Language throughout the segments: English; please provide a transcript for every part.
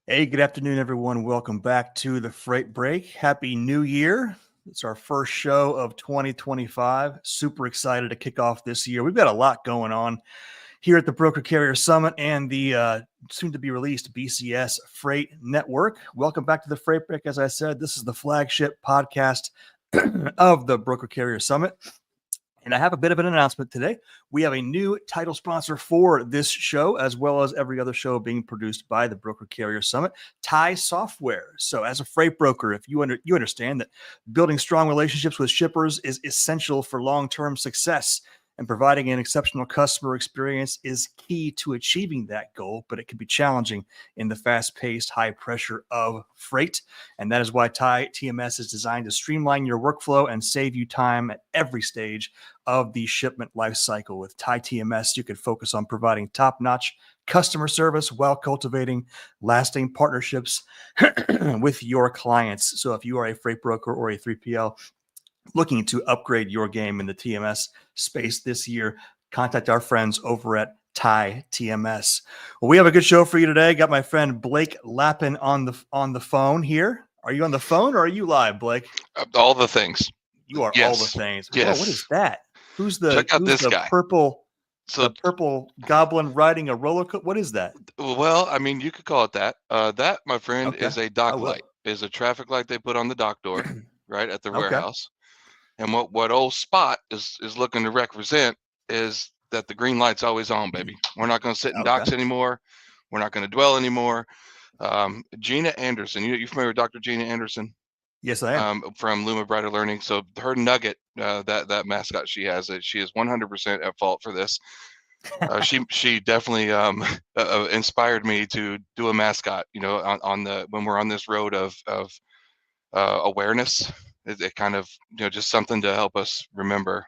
Hey, good afternoon, everyone. Welcome back to the Freight Break. Happy New Year. It's our first show of 2025. Super excited to kick off this year. We've got a lot going on here at the Broker Carrier Summit and the soon-to-be released BCS Freight Network. Welcome back to the Freight Break. As I said, this is the flagship podcast of the Broker Carrier Summit. And I have a bit of an announcement today. We have a new title sponsor for this show, as well as every other show being produced by the Broker Carrier Summit, TIE Software. So as a freight broker, if you understand that building strong relationships with shippers is essential for long-term success, and providing an exceptional customer experience is key to achieving that goal, but it can be challenging in the fast-paced, high pressure of freight. And that is why TIE TMS is designed to streamline your workflow and save you time at every stage of the shipment life cycle. With TIE TMS, you can focus on providing top-notch customer service while cultivating lasting partnerships with your clients. So if you are a freight broker or a 3PL looking to upgrade your game in the TMS space this year, contact our friends over at TIE TMS. Well, we have a good show for you today. Got my friend Blake Lappin on the phone here. Are you on the phone or are you live, Blake? All the things. You are Yes. all the things. Yes. Whoa, what is that? Check out this guy. Purple goblin riding a roller coaster? What is that? Well, I mean, you could call it that. That, my friend, Okay. is a dock light. Is a traffic light they put on the dock door, right at the warehouse. And what old Spot is looking to represent is that the green light's always on, baby. We're not going to sit in docks anymore. We're not going to dwell anymore. Gina Anderson, you familiar with Dr. Gina Anderson? Yes, I am. From Luma Brighter Learning. So her Nugget, that mascot she has, she is 100% at fault for this. She definitely inspired me to do a mascot. When we're on this road of awareness. It kind of, just something to help us remember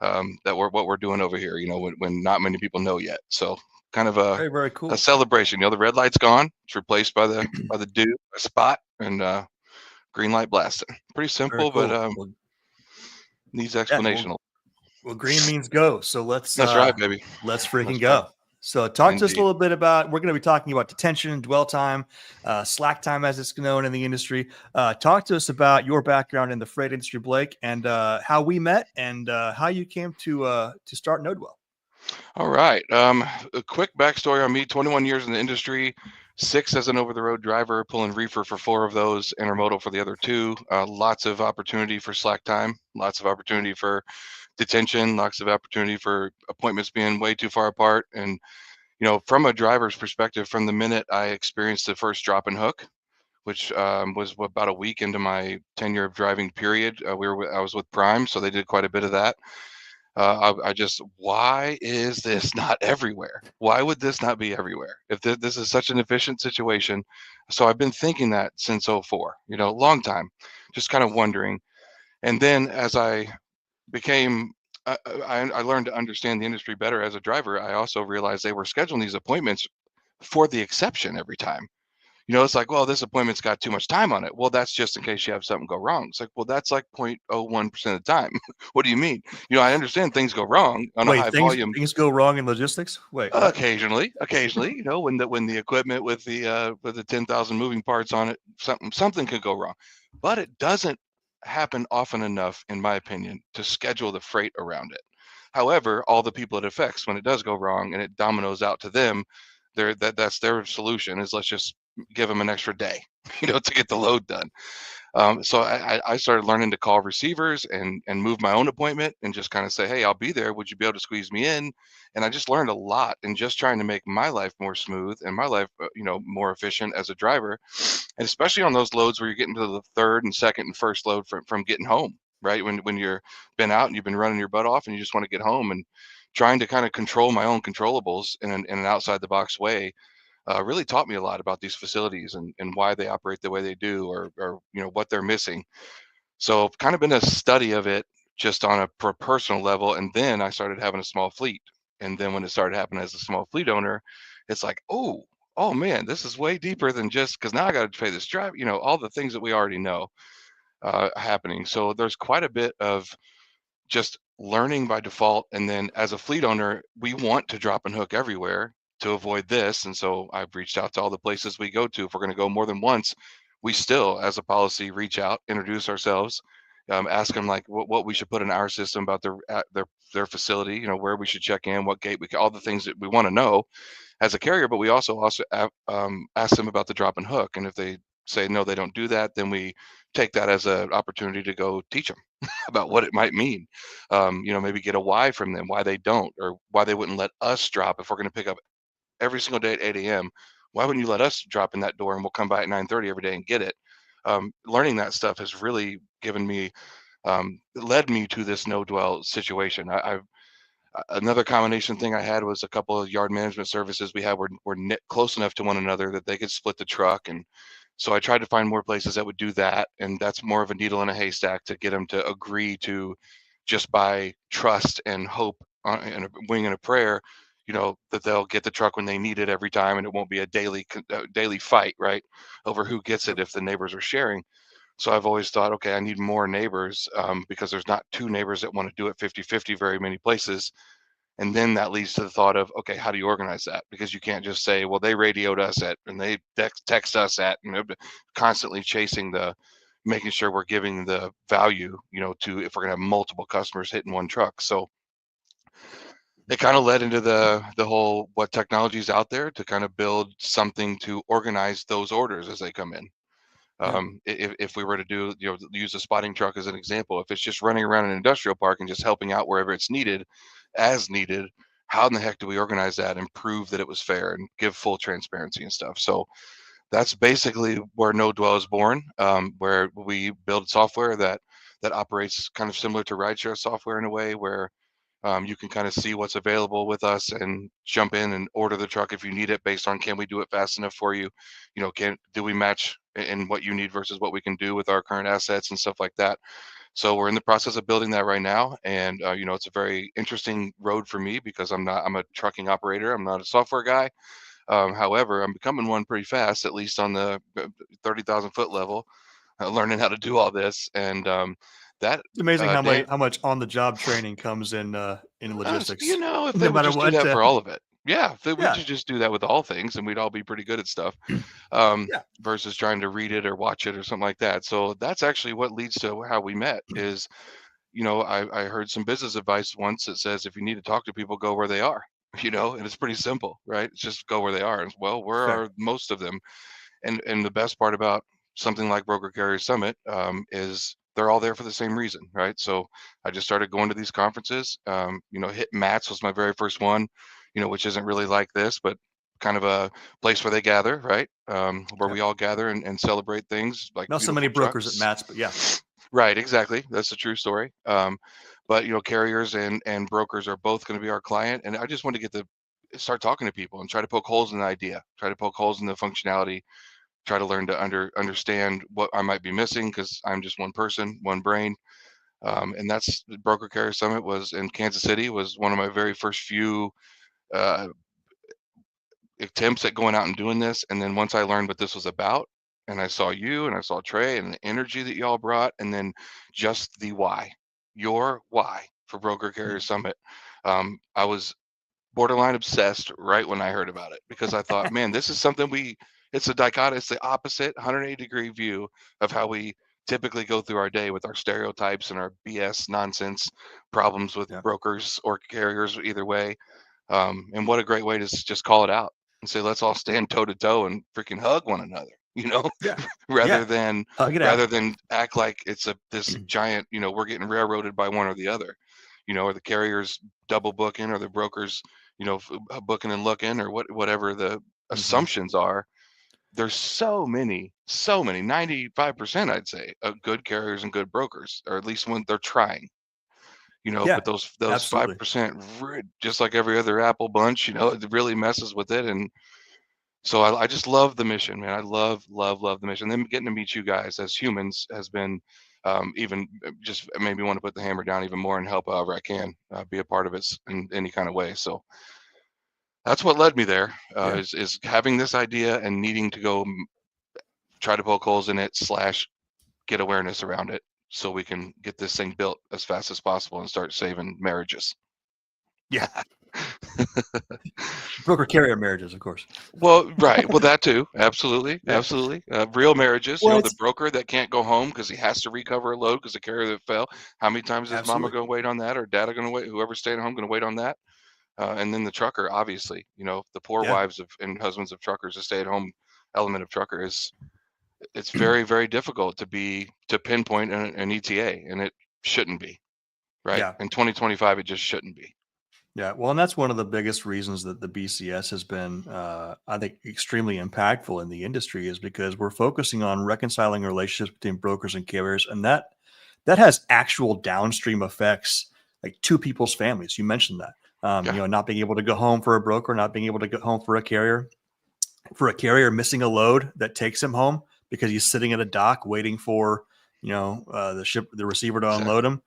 that what we're doing over here, when not many people know yet. So kind of a very cool. A celebration. The red light's gone. It's replaced by the Spot, and green light blasting. Pretty simple, cool. But needs explanation. Well, green means go. So let's. That's right, baby. Let's freaking go. So talk to us a little bit about, we're going to be talking about detention, dwell time, slack time as it's known in the industry. Talk to us about your background in the freight industry, Blake, and how we met and how you came to start Nodewell. All right. A quick backstory on me, 21 years in the industry, 6 as an over-the-road driver, pulling reefer for 4 of those, intermodal for the other 2. Lots of opportunity for slack time, lots of opportunity for detention, lots of opportunity for appointments being way too far apart. And from a driver's perspective, from the minute I experienced the first drop and hook, which was about a week into my tenure of driving period, I was with Prime, so they did quite a bit of that. Why is this not everywhere? Why would this not be everywhere if this is such an efficient situation? So I've been thinking that since 2004, long time, just kind of wondering. And then as I became, I learned to understand the industry better as a driver. I also realized they were scheduling these appointments for the exception every time. It's like, well, this appointment's got too much time on it. Well, that's just in case you have something go wrong. It's like, well, that's like 0.01% of the time. What do you mean? I understand things go wrong on a high volume. Things go wrong in logistics? Wait. Occasionally, when the equipment with the 10,000 moving parts on it, something could go wrong. But it doesn't happen often enough, in my opinion, to schedule the freight around it. However, all the people it affects, when it does go wrong and it dominoes out to them, that's their solution is let's just give them an extra day, to get the load done. So I started learning to call receivers and move my own appointment and just kind of say, hey, I'll be there. Would you be able to squeeze me in? And I just learned a lot in just trying to make my life more smooth and my life, more efficient as a driver. And especially on those loads where you're getting to the third and second and first load from getting home, right? When you're been out and you've been running your butt off and you just want to get home, and trying to kind of control my own controllables in an outside the box way really taught me a lot about these facilities and why they operate the way they do, or what they're missing. So I've kind of been a study of it just on a personal level. And then I started having a small fleet. And then when it started happening as a small fleet owner, it's like, oh man, this is way deeper than just because now I got to pay this drive, all the things that we already know happening. So there's quite a bit of just learning by default. And then as a fleet owner, we want to drop and hook everywhere to avoid this. And so I've reached out to all the places we go to. If we're going to go more than once, we still, as a policy, reach out, introduce ourselves, ask them like what we should put in our system about their facility, where we should check in, what gate all the things that we want to know as a carrier. But we also ask them about the drop and hook. And if they say no, they don't do that, then we take that as an opportunity to go teach them about what it might mean. Maybe get a why from them, why they don't, or why they wouldn't let us drop if we're going to pick up every single day at 8 a.m. Why wouldn't you let us drop in that door and we'll come by at 9:30 every day and get it? Learning that stuff has really given me, led me to this no dwell situation. Another combination thing I had was a couple of yard management services we had were close enough to one another that they could split the truck. And so I tried to find more places that would do that. And that's more of a needle in a haystack to get them to agree to, just by trust and hope and a wing and a prayer, that they'll get the truck when they need it every time. And it won't be a daily fight, right, over who gets it if the neighbors are sharing. So I've always thought, okay, I need more neighbors, because there's not two neighbors that want to do it 50-50 very many places. And then that leads to the thought of, okay, how do you organize that? Because you can't just say, well, they radioed us at, and they text us at, constantly chasing making sure we're giving the value, to, if we're going to have multiple customers hitting one truck. So it kind of led into the whole, what technology is out there to kind of build something to organize those orders as they come in. Yeah. If we were to do, use a spotting truck as an example, if it's just running around an industrial park and just helping out wherever it's needed, as needed, how in the heck do we organize that and prove that it was fair and give full transparency and stuff? So that's basically where No Dwell is born, where we build software that operates kind of similar to rideshare software in a way where you can kind of see what's available with us and jump in and order the truck if you need it, based on, can we do it fast enough for you? Do we match in what you need versus what we can do with our current assets and stuff like that? So we're in the process of building that right now. And it's a very interesting road for me, because I'm a trucking operator. I'm not a software guy. However, I'm becoming one pretty fast, at least on the 30,000 foot level, learning how to do all this. And that It's amazing Dan, how much on the job training comes in logistics, if they no would matter just do what. that for all of it. Yeah, if they would Yeah. just do that with all things, and we'd all be pretty good at stuff, Yeah. versus trying to read it or watch it or something like that. So that's actually what leads to how we met is, I heard some business advice once that says, if you need to talk to people, go where they are, and it's pretty simple, right? It's just go where they are. And well, where Fair. are most of them? And the best part about something like Broker Carrier Summit, is they're all there for the same reason, right? So I just started going to these conferences. Hit Mats was my very first one, which isn't really like this, but kind of a place where they gather, right? Where Yep. we all gather and celebrate things like Not so many beautiful brokers at trucks. Mats, but yeah. Right, exactly. That's a true story. But carriers and brokers are both going to be our client, and I just want to start talking to people and try to poke holes in the idea, try to poke holes in the functionality, try to learn to understand what I might be missing, because I'm just one person, one brain. And that's Broker Carrier Summit was in Kansas City, was one of my very first few uh, attempts at going out and doing this. And then once I learned what this was about, and I saw you and I saw Trey and the energy that y'all brought, and then just the why, your why for Broker Carrier Mm. Summit, I was borderline obsessed right when I heard about it, because I thought, man, this is something it's a dichotomy, it's the opposite 180-degree view of how we typically go through our day with our stereotypes and our BS nonsense problems with Yeah. brokers or carriers, either way. And what a great way to just call it out and say, let's all stand toe to toe and freaking hug one another, Yeah. rather Yeah. than Hug it out. rather than act like it's this giant, we're getting railroaded by one or the other, or the carriers double booking, or the brokers, booking and looking, or whatever the Hmm. assumptions are. there's so many, 95%, I'd say, of good carriers and good brokers, or at least when they're trying, Yeah, but those absolutely. 5%, just like every other Apple bunch, it really messes with it. And so I just love the mission, man. I love the mission. Then getting to meet you guys as humans has been even just made me want to put the hammer down even more and help however I can, be a part of it in any kind of way. So that's what led me there, Yeah. is having this idea and needing to go try to poke holes in it slash get awareness around it so we can get this thing built as fast as possible and start saving marriages. Yeah. Broker carrier marriages, of course. Well, right. Well, that too. Absolutely. Yeah. Absolutely. Real marriages, Well, the it's broker that can't go home because he has to recover a load because the carrier that fell. How many times is mama absolutely. going to wait on that, or dad going to wait? Whoever's staying home going to wait on that. And then the trucker, obviously, the poor Yeah. wives of and husbands of truckers, the stay-at-home element of trucker it's very, very difficult to pinpoint an ETA, and it shouldn't be, right? Yeah. In 2025, it just shouldn't be. Yeah, well, and that's one of the biggest reasons that the BCS has been, I think, extremely impactful in the industry is because we're focusing on reconciling relationships between brokers and carriers, and that has actual downstream effects, like to people's families. You mentioned that, Yeah, not being able to go home for a broker, not being able to go home for a carrier missing a load that takes him home because he's sitting at a dock waiting for the receiver to unload exactly.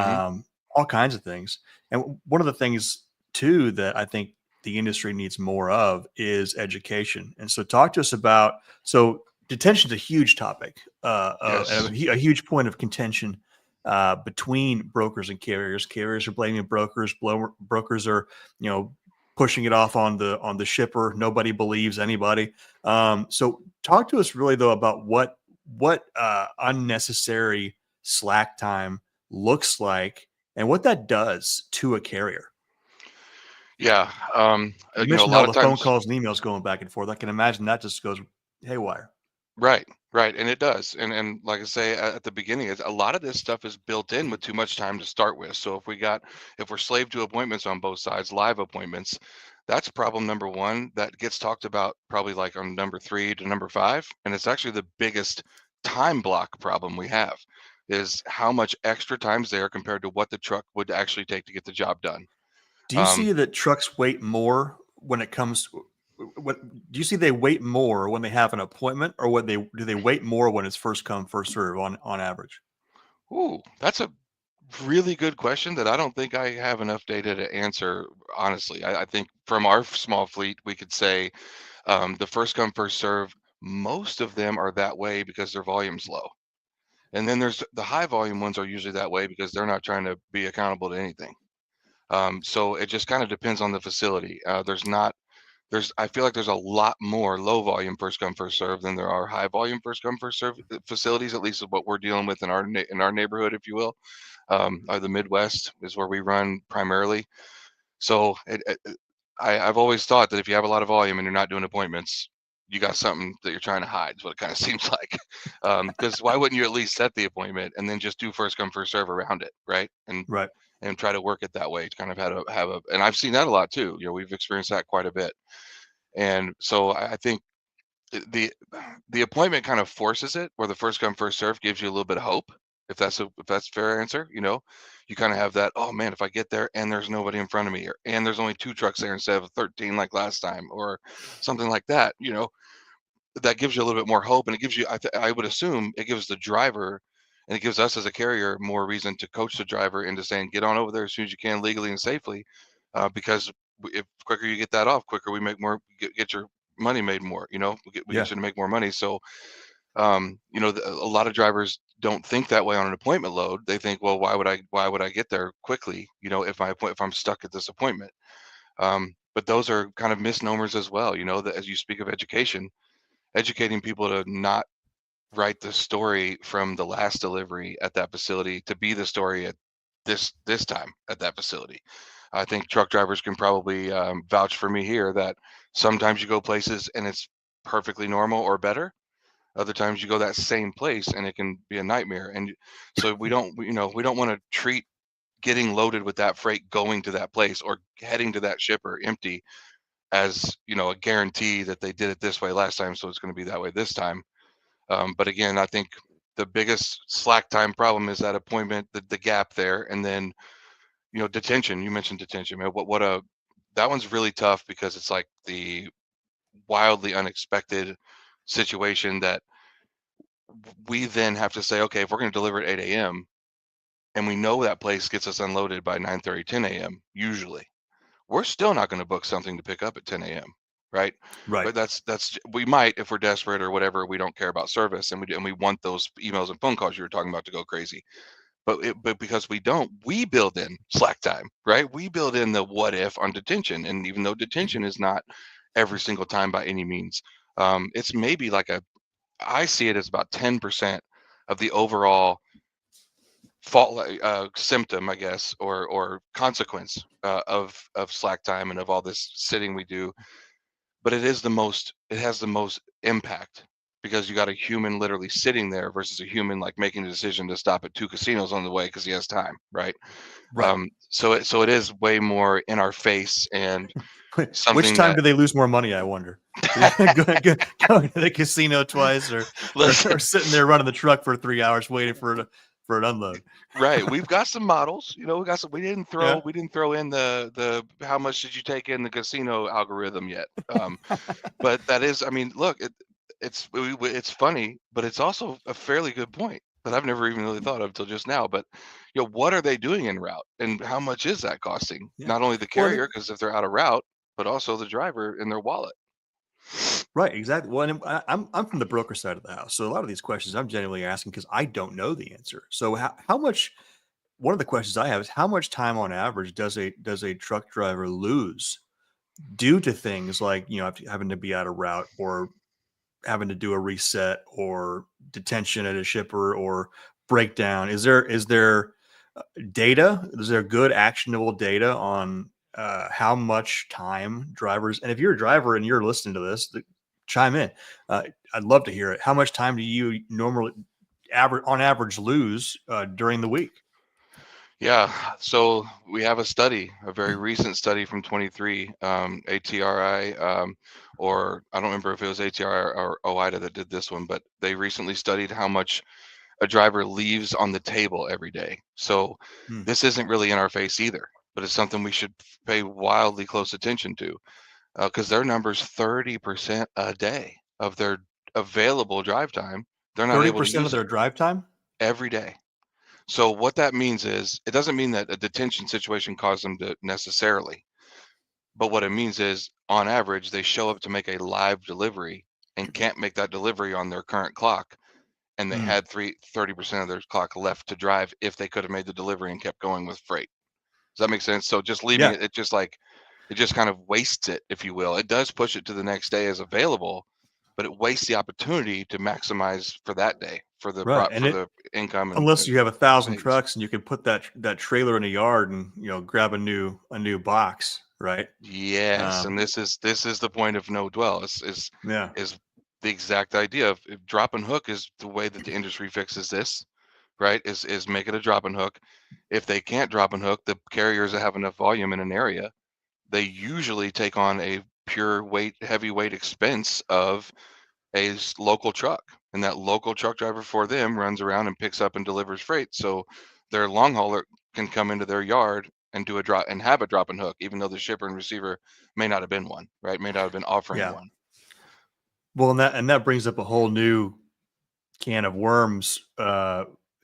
him, Hmm. all kinds of things. And one of the things too that I think the industry needs more of is education. And so talk to us about, so detention is a huge topic, and Yes. a huge point of contention between brokers and carriers. Carriers are blaming brokers. Brokers are, pushing it off on the shipper. Nobody believes anybody. So talk to us really though about what unnecessary slack time looks like and what that does to a carrier. Yeah. You A mentioned lot all of the phone times. calls and emails going back and forth. I can imagine that just goes haywire. Right, right, and it does, and like I say at the beginning, a lot of this stuff is built in with too much time to start with. So if we're slave to appointments on both sides, live appointments, that's problem number one that gets talked about probably like on number three to number five, and it's actually the biggest time block problem we have, is how much extra time's there compared to what the truck would actually take to get the job done. Do you Um, see that trucks wait more when it comes? What do you see? They wait more when they have an appointment, or when they wait more when it's first come first serve on average? Ooh, that's a really good question that I don't think I have enough data to answer honestly. I think from our small fleet, we could say the first come, first serve, most of them are that way because their volume's low. And then there's the high volume ones are usually that way because they're not trying to be accountable to anything. So it just kind of depends on the facility. I feel like there's a lot more low volume first come first serve than there are high volume first come first serve facilities, at least what we're dealing with in our neighborhood, if you will. Or the Midwest is where we run primarily. So I've always thought that if you have a lot of volume and you're not doing appointments, you got something that you're trying to hide. Is what it kind of seems like. Because why wouldn't you at least set the appointment and then just do first come first serve around it, right? Right. And try to work it that way to kind of have a. And I've seen that a lot too. We've experienced that quite a bit. And so I think the the appointment kind of forces it, where the first come first serve gives you a little bit of hope. If that's a fair answer, you kind of have that. Oh man, if I get there and there's nobody in front of me, and there's only two trucks there instead of 13 like last time, or something like that, that gives you a little bit more hope, and it gives you. I would assume it gives the driver. And it gives us as a carrier more reason to coach the driver into saying, get on over there as soon as you can legally and safely, because if quicker you get that off, quicker we make more, get your money made more. We Yeah. get you to make more money. So, a lot of drivers don't think that way on an appointment load. They think, well, why would I get there quickly? If I'm stuck at this appointment. But those are kind of misnomers as well. That as you speak of education, educating people to not write the story from the last delivery at that facility to be the story at this time at that facility. I think truck drivers can probably vouch for me here that sometimes you go places and it's perfectly normal or better. Other times you go that same place and it can be a nightmare. And so we don't want to treat getting loaded with that freight going to that place or heading to that shipper empty as a guarantee that they did it this way last time, so it's going to be that way this time. But again, I think the biggest slack time problem is that appointment, the gap there, and then detention. You mentioned detention, man. That one's really tough because it's like the wildly unexpected situation that we then have to say, okay, if we're going to deliver at 8 a.m. and we know that place gets us unloaded by 9:30, 10 a.m. usually, we're still not going to book something to pick up at 10 a.m. Right? Right. But that's we might if we're desperate or whatever. We don't care about service, and we want those emails and phone calls you were talking about to go crazy. But because we don't, we build in slack time, right? We build in the what if on detention, and even though detention is not every single time by any means, it's maybe I see it as about 10% of the overall fault symptom, I guess, or consequence of slack time and of all this sitting we do. But it has the most impact because you got a human literally sitting there versus a human like making a decision to stop at 2 casinos on the way because he has time, right? Right. So it is way more in our face and Which something time that do they lose more money, I wonder? Going to the casino twice or listen, sitting there running the truck for 3 hours waiting for an unload. right? We've got some models, we got some. We didn't Yeah. throw in the how much did you take in the casino algorithm yet? But that is, I mean, look, it's funny, but it's also a fairly good point that I've never even really thought of until just now. But what are they doing en route, and how much is that costing? Yeah. Not only the Well, carrier, because if they're out of route, but also the driver in their wallet. right, exactly. Well, and I'm from the broker side of the house, so a lot of these questions I'm genuinely asking because I don't know the answer. So how much? One of the questions I have is how much time on average does a truck driver lose due to things like having to be out of route or having to do a reset or detention at a shipper or breakdown? Is there data? Is there good actionable data on how much time drivers? And if you're a driver and you're listening to this, chime in. I'd love to hear it. How much time do you normally on average lose during the week? Yeah, so we have a very recent study from 23, ATRI, or I don't remember if it was ATRI or OIDA that did this one, but they recently studied how much a driver leaves on the table every day. So Hmm. this isn't really in our face either, but it's something we should pay wildly close attention to because their number's 30% a day of their available drive time. They're not able to 30% of use it their drive time? every day. So what that means is it doesn't mean that a detention situation caused them to necessarily, but what it means is on average, they show up to make a live delivery and can't make that delivery on their current clock. And they Hmm. had 30% of their clock left to drive if they could have made the delivery and kept going with freight. Does that make sense? So just leaving Yeah. it, it just kind of wastes it, if you will. It does push it to the next day as available, but it wastes the opportunity to maximize for that day for the Right. And for the income and unless you have 1,000 savings. trucks and you can put that trailer in a yard and grab a new box, right? Yes, and Um, this is the point of no dwell. yeah. Is the exact idea of if drop and hook is the way that the industry fixes this, right? Is make it a drop and hook. If they can't drop and hook, the carriers that have enough volume in an area, they usually take on a pure weight, heavyweight expense of a local truck, and that local truck driver for them runs around and picks up and delivers freight. So their long hauler can come into their yard and do a drop and have a drop and hook, even though the shipper and receiver may not have been one, right? May not have been offering Yeah. one. Well, and that brings up a whole new can of worms,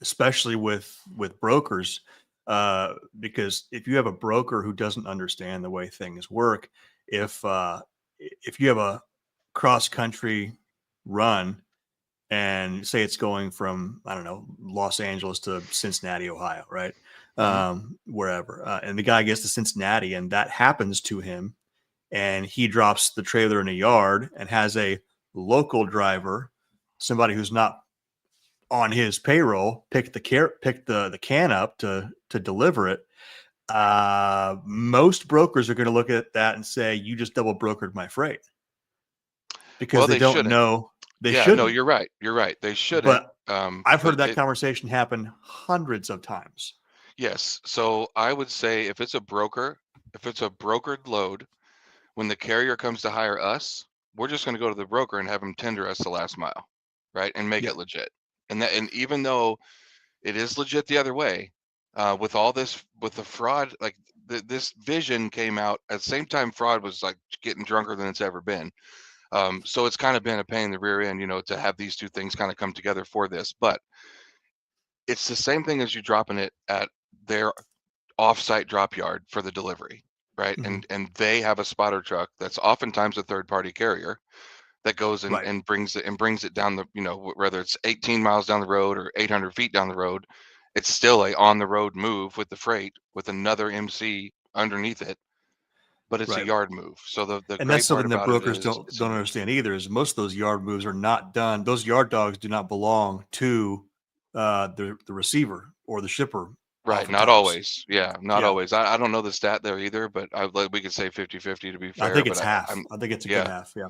especially with brokers, because if you have a broker who doesn't understand the way things work, if if you have a cross country run and say it's going from, I don't know, Los Angeles to Cincinnati, Ohio, right? Hmm. Wherever, and the guy gets to Cincinnati and that happens to him, and he drops the trailer in a yard and has a local driver, somebody who's not on his payroll, pick the can up to deliver it. Most brokers are going to look at that and say, "You just double brokered my freight," because Well, they they don't shouldn't. know. They Yeah, no, shouldn't. you're right. You're right. They shouldn't. But I've heard But that conversation happen hundreds of times. yes. So I would say if it's a brokered load, when the carrier comes to hire us, we're just going to go to the broker and have them tender us the last mile, right, and make Yeah. it legit. And even though it is legit the other way, with all this, with the fraud, like this vision came out at the same time fraud was like getting drunker than it's ever been. So it's kind of been a pain in the rear end, to have these two things kind of come together for this. But it's the same thing as you dropping it at their offsite drop yard for the delivery, right? Mhm. And they have a spotter truck that's oftentimes a third party carrier that goes and, Right. and brings it down the, whether it's 18 miles down the road or 800 feet down the road, it's still a on the road move with the freight with another MC underneath it, but it's a Right. yard move. So the And that's great part something that about it brokers is don't it's a don't move. understand either. Is most of those yard moves are not done. Those yard dogs do not belong to the receiver or the shipper. Right, not Oftentimes, always. Yeah, not yeah, always. I don't know the stat there either, but we could say 50-50 to be I fair, think but it's half. I'm I think it's a good yeah. half. Yeah,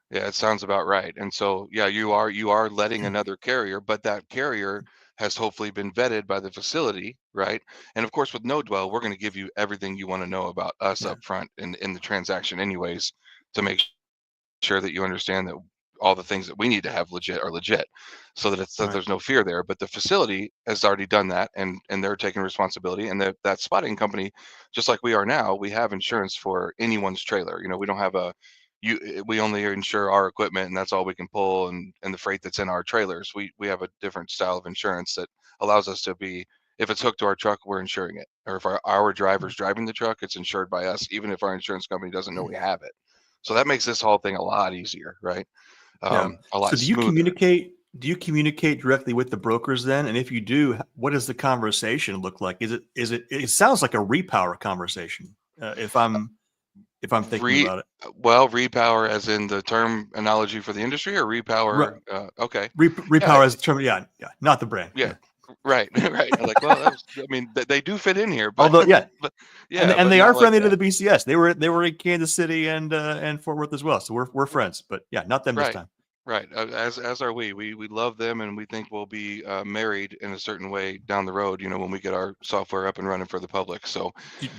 Yeah, it sounds about right. And so, yeah, you are letting another carrier, but that carrier has hopefully been vetted by the facility, right? And of course, with No Dwell, we're going to give you everything you want to know about us yeah, up front in the transaction, anyways, to make sure that you understand that all the things that we need to have legit are legit, so that right, there's no fear there. But the facility has already done that, and they're taking responsibility. And that spotting company, just like we are now, we have insurance for anyone's trailer. We don't have we only insure our equipment, and that's all we can pull, and the freight that's in our trailers. We have a different style of insurance that allows us to be. If it's hooked to our truck, we're insuring it. Or if our driver's driving the truck, it's insured by us, even if our insurance company doesn't know we have it. So that makes this whole thing a lot easier, right? yeah. A So, lot smoother. do you communicate directly with the brokers then? And if you do, what does the conversation look like? It sounds like a repower conversation. If I'm thinking Re about it, well, repower as in the term analogy for the industry, or Re- repower. Okay, yeah, repower is the term. Yeah, yeah, not the brand. yeah, Yeah. right, right. I'm like, well, I mean, they do fit in here, but Although, yeah, but and yeah, and but they not are like friendly to that. the BCS. They were in Kansas City and Fort Worth as well. So we're friends. But yeah, not them this Right, time. right. As are we. We love them, and we think we'll be married in a certain way down the road. When we get our software up and running for the public. So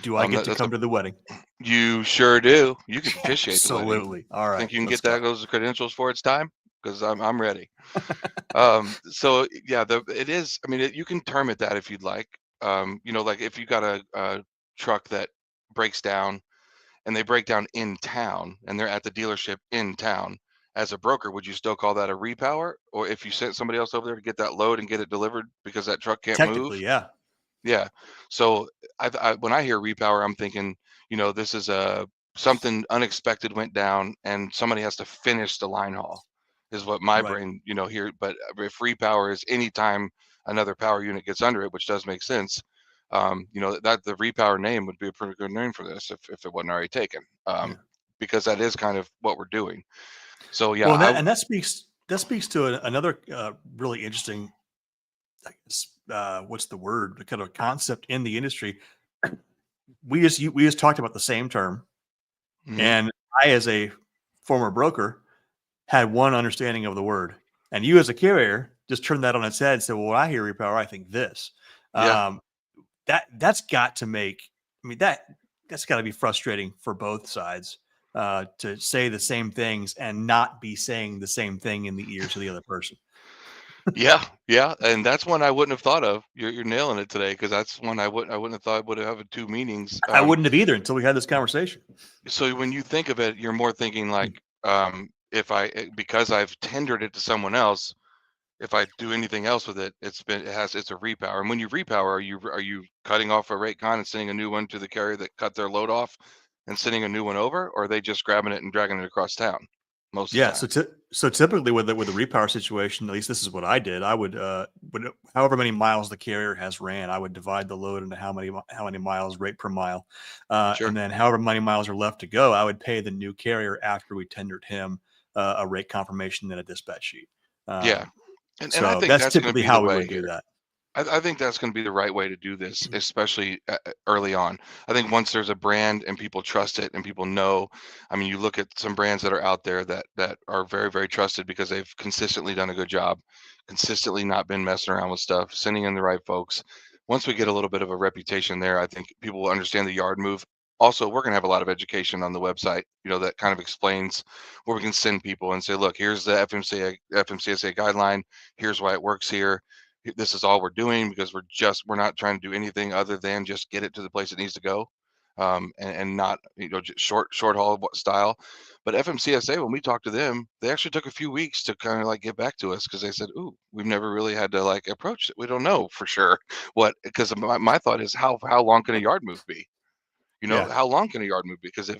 Do I get to that's a come to the wedding? you sure do. You can officiate the wedding. Absolutely. All right, Think you can let's get go. those credentials for its time? Because I'm ready. So yeah, it is. I mean, you can term it that if you'd like. Like if you got a truck that breaks down and they break down in town and they're at the dealership in town. As a broker, would you still call that a repower? Or if you sent somebody else over there to get that load and get it delivered because that truck can't Technically, move? yeah. Yeah. So when I hear repower, I'm thinking, this is something unexpected went down and somebody has to finish the line haul, is what my Right. brain, here. But if repower is anytime another power unit gets under it, which does make sense, that the repower name would be a pretty good name for this if it wasn't already taken, Yeah. because that is kind of what we're doing. So yeah, Well, and that speaks to another really interesting, I guess, what's the word? The kind of concept in the industry. We just talked about the same term, mhm, and I, as a former broker, had one understanding of the word, and you, as a carrier, just turned that on its head and said, "Well, when I hear repower, I think this." yeah. Um, that's got to make. I mean, that's got to be frustrating for both sides, to say the same things and not be saying the same thing in the ears of the other person. Yeah, yeah, and that's one I wouldn't have thought of. You're nailing it today, because that's one I wouldn't have thought would have two meanings. I wouldn't have either until we had this conversation. So when you think of it, you're more thinking Mm. like, if because I've tendered it to someone else, if I do anything else with it, it's a repower. And when you repower, are you cutting off a rate con and sending a new one to the carrier that cut their load off and sending a new one over, or are they just grabbing it and dragging it across town most of the Yeah, time? so typically with the repower situation, at least this is what I did. I would however many miles the carrier has ran, I would divide the load into how many miles rate per mile, and Sure. then however many miles are left to go, I would pay the new carrier after we tendered him a rate confirmation and a dispatch sheet. Yeah. Um, And I so think that's that's going to typically be the how we way would do here. that. I think that's going to be the right way to do this, especially early on. I think once there's a brand and people trust it and people know, I mean, you look at some brands that are out there that are very, very trusted because they've consistently done a good job, consistently not been messing around with stuff, sending in the right folks. Once we get a little bit of a reputation there, I think people will understand the yard move also we're going to have a lot of education on the website, that kind of explains where we can send people and say, look, here's the FMCSA guideline. Here's why it works here. This is all we're doing because we're not trying to do anything other than just get it to the place it needs to go. And not, just short haul style. But FMCSA, when we talked to them, they actually took a few weeks to kind of like get back to us because they said, ooh, we've never really had to like approach it. We don't know for sure because my thought is how long can a yard move be? Yeah. How long can a yard move be? Because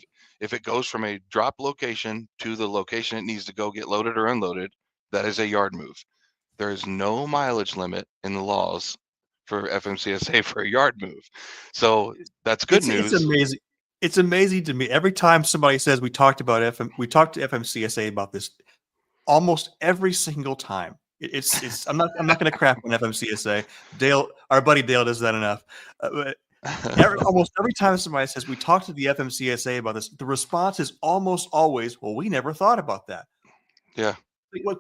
if it goes from a drop location to the location it needs to go get loaded or unloaded, that is a yard move. There is no mileage limit in the laws for FMCSA for a yard move. So that's good news. It's amazing. It's amazing to me. Every time somebody says we talked to FMCSA about this, almost every single time. I'm not going to crap on FMCSA. Dale, our buddy Dale, does that enough. Almost every time somebody says we talked to the FMCSA about this, the response is almost always, "Well, we never thought about that." Yeah.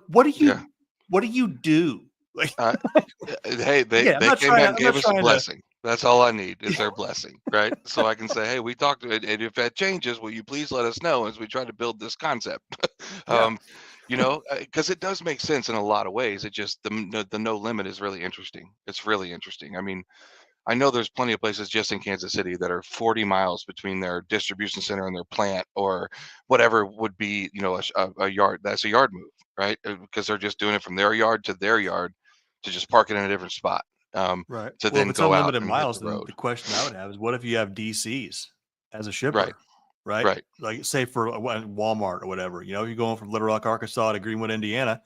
What do you do? Like, hey, they came out and gave us a blessing. That's all I need is their blessing, right? So I can say, hey, we talked to it, and if that changes, will you please let us know as we try to build this concept? Because it does make sense in a lot of ways. It just the no limit is really interesting. It's really interesting. I mean, I know there's plenty of places just in Kansas City that are 40 miles between their distribution center and their plant or whatever would be, a yard. That's a yard move, right? Because they're just doing it from their yard to their yard to just park it in a different spot. Right. To well, then if it's go out unlimited and miles, hit the then road. the question I would have is, what if you have DCs as a shipper? Right. Right. Like say for Walmart or whatever, you're going from Little Rock, Arkansas to Greenwood, Indiana.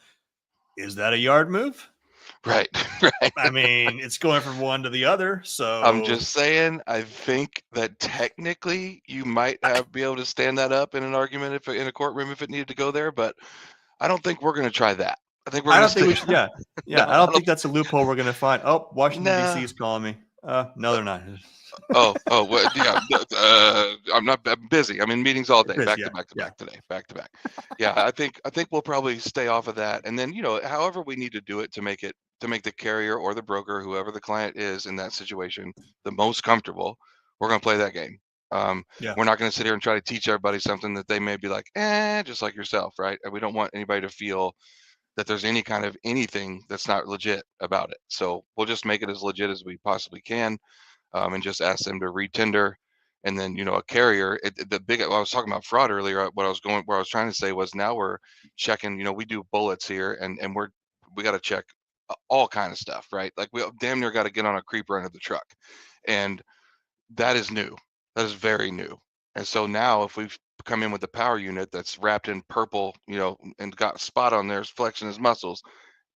Is that a yard move? Right. I mean, it's going from one to the other. So I'm just saying, I think that technically you might be able to stand that up in an argument in a courtroom if it needed to go there, but I don't think we're going to try that. I think we're. I don't think we should. Yeah. No, I don't think that's a loophole we're going to find. Oh, Washington Nah. DC is calling me. No, they're not. Well, yeah. I'm busy. I'm in meetings all day, back to back today, back to back. Yeah, I think we'll probably stay off of that, and then however we need to do it to make the carrier or the broker, whoever the client is in that situation, the most comfortable. We're going to play that game. We're not going to sit here and try to teach everybody something that they may be like, just like yourself, right? And we don't want anybody to feel that there's any kind of anything that's not legit about it. So we'll just make it as legit as we possibly can. And just ask them to retender. And then, a carrier, I was talking about fraud earlier. Where I was trying to say was now we're checking, we do bullets here and we got to check all kind of stuff, right? Like we damn near got to get on a creeper under the truck. And that is new. That is very new. And so now if we've come in with a power unit that's wrapped in purple, and got Spot on there flexing his muscles,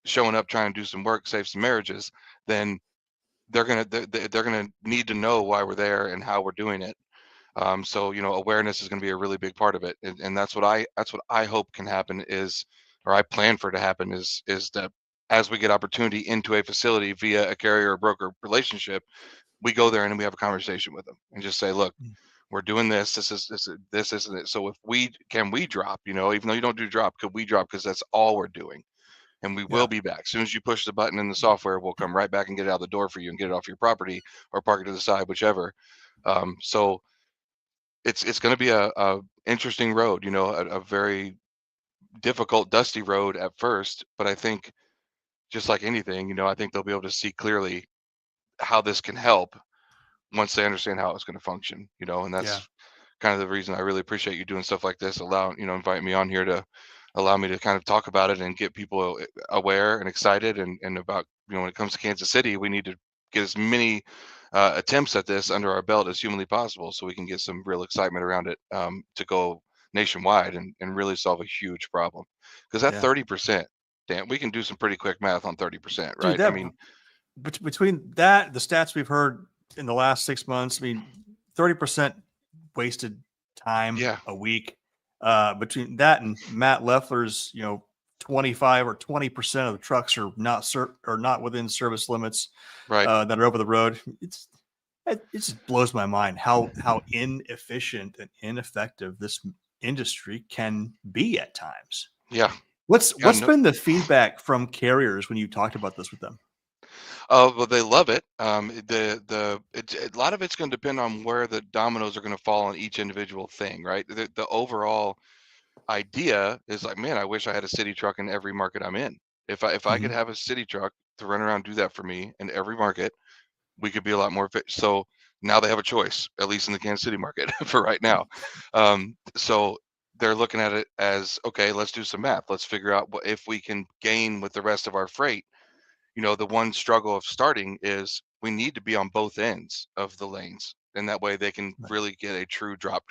showing up, trying to do some work, save some marriages, then they're gonna need to know why we're there and how we're doing it. So awareness is going to be a really big part of it, and that's what I hope can happen or I plan for it to happen is that as we get opportunity into a facility via a carrier or broker relationship, we go there and we have a conversation with them and just say, look, we're doing this. This isn't it. So if we drop, even though you don't do drop, could we drop? Because that's all we're doing. And we will be back. As soon as you push the button in the software, we'll come right back and get it out the door for you and get it off your property or park it to the side, whichever. So it's going to be a interesting road, a very difficult, dusty road at first. But I think just like anything, I think they'll be able to see clearly how this can help once they understand how it's going to function, and that's kind of the reason I really appreciate you doing stuff like this, inviting me on here to allow me to kind of talk about it and get people aware and excited and about, when it comes to Kansas City, we need to get as many attempts at this under our belt as humanly possible so we can get some real excitement around it to go nationwide and really solve a huge problem. Because that 30%, Dan, we can do some pretty quick math on 30%, right? Dude, I mean, between that, the stats we've heard in the last 6 months, 30% wasted time a week. Between that and Matt Leffler's, 25 or 20% of the trucks are not within service limits, right? That are over the road. It just blows my mind how inefficient and ineffective this industry can be at times. Yeah. What's been the feedback from carriers when you talked about this with them? Well, they love it. A lot of it's going to depend on where the dominoes are going to fall on each individual thing, right? The overall idea is like, man, I wish I had a city truck in every market I'm in. If I could Mhm. have a city truck to run around and do that for me in every market, we could be a lot more fit. So now they have a choice, at least in the Kansas City market for right now. So they're looking at it as, okay, let's do some math. Let's figure out what if we can gain with the rest of our freight. The one struggle of starting is we need to be on both ends of the lanes, and that way they can Right. really get a true drop.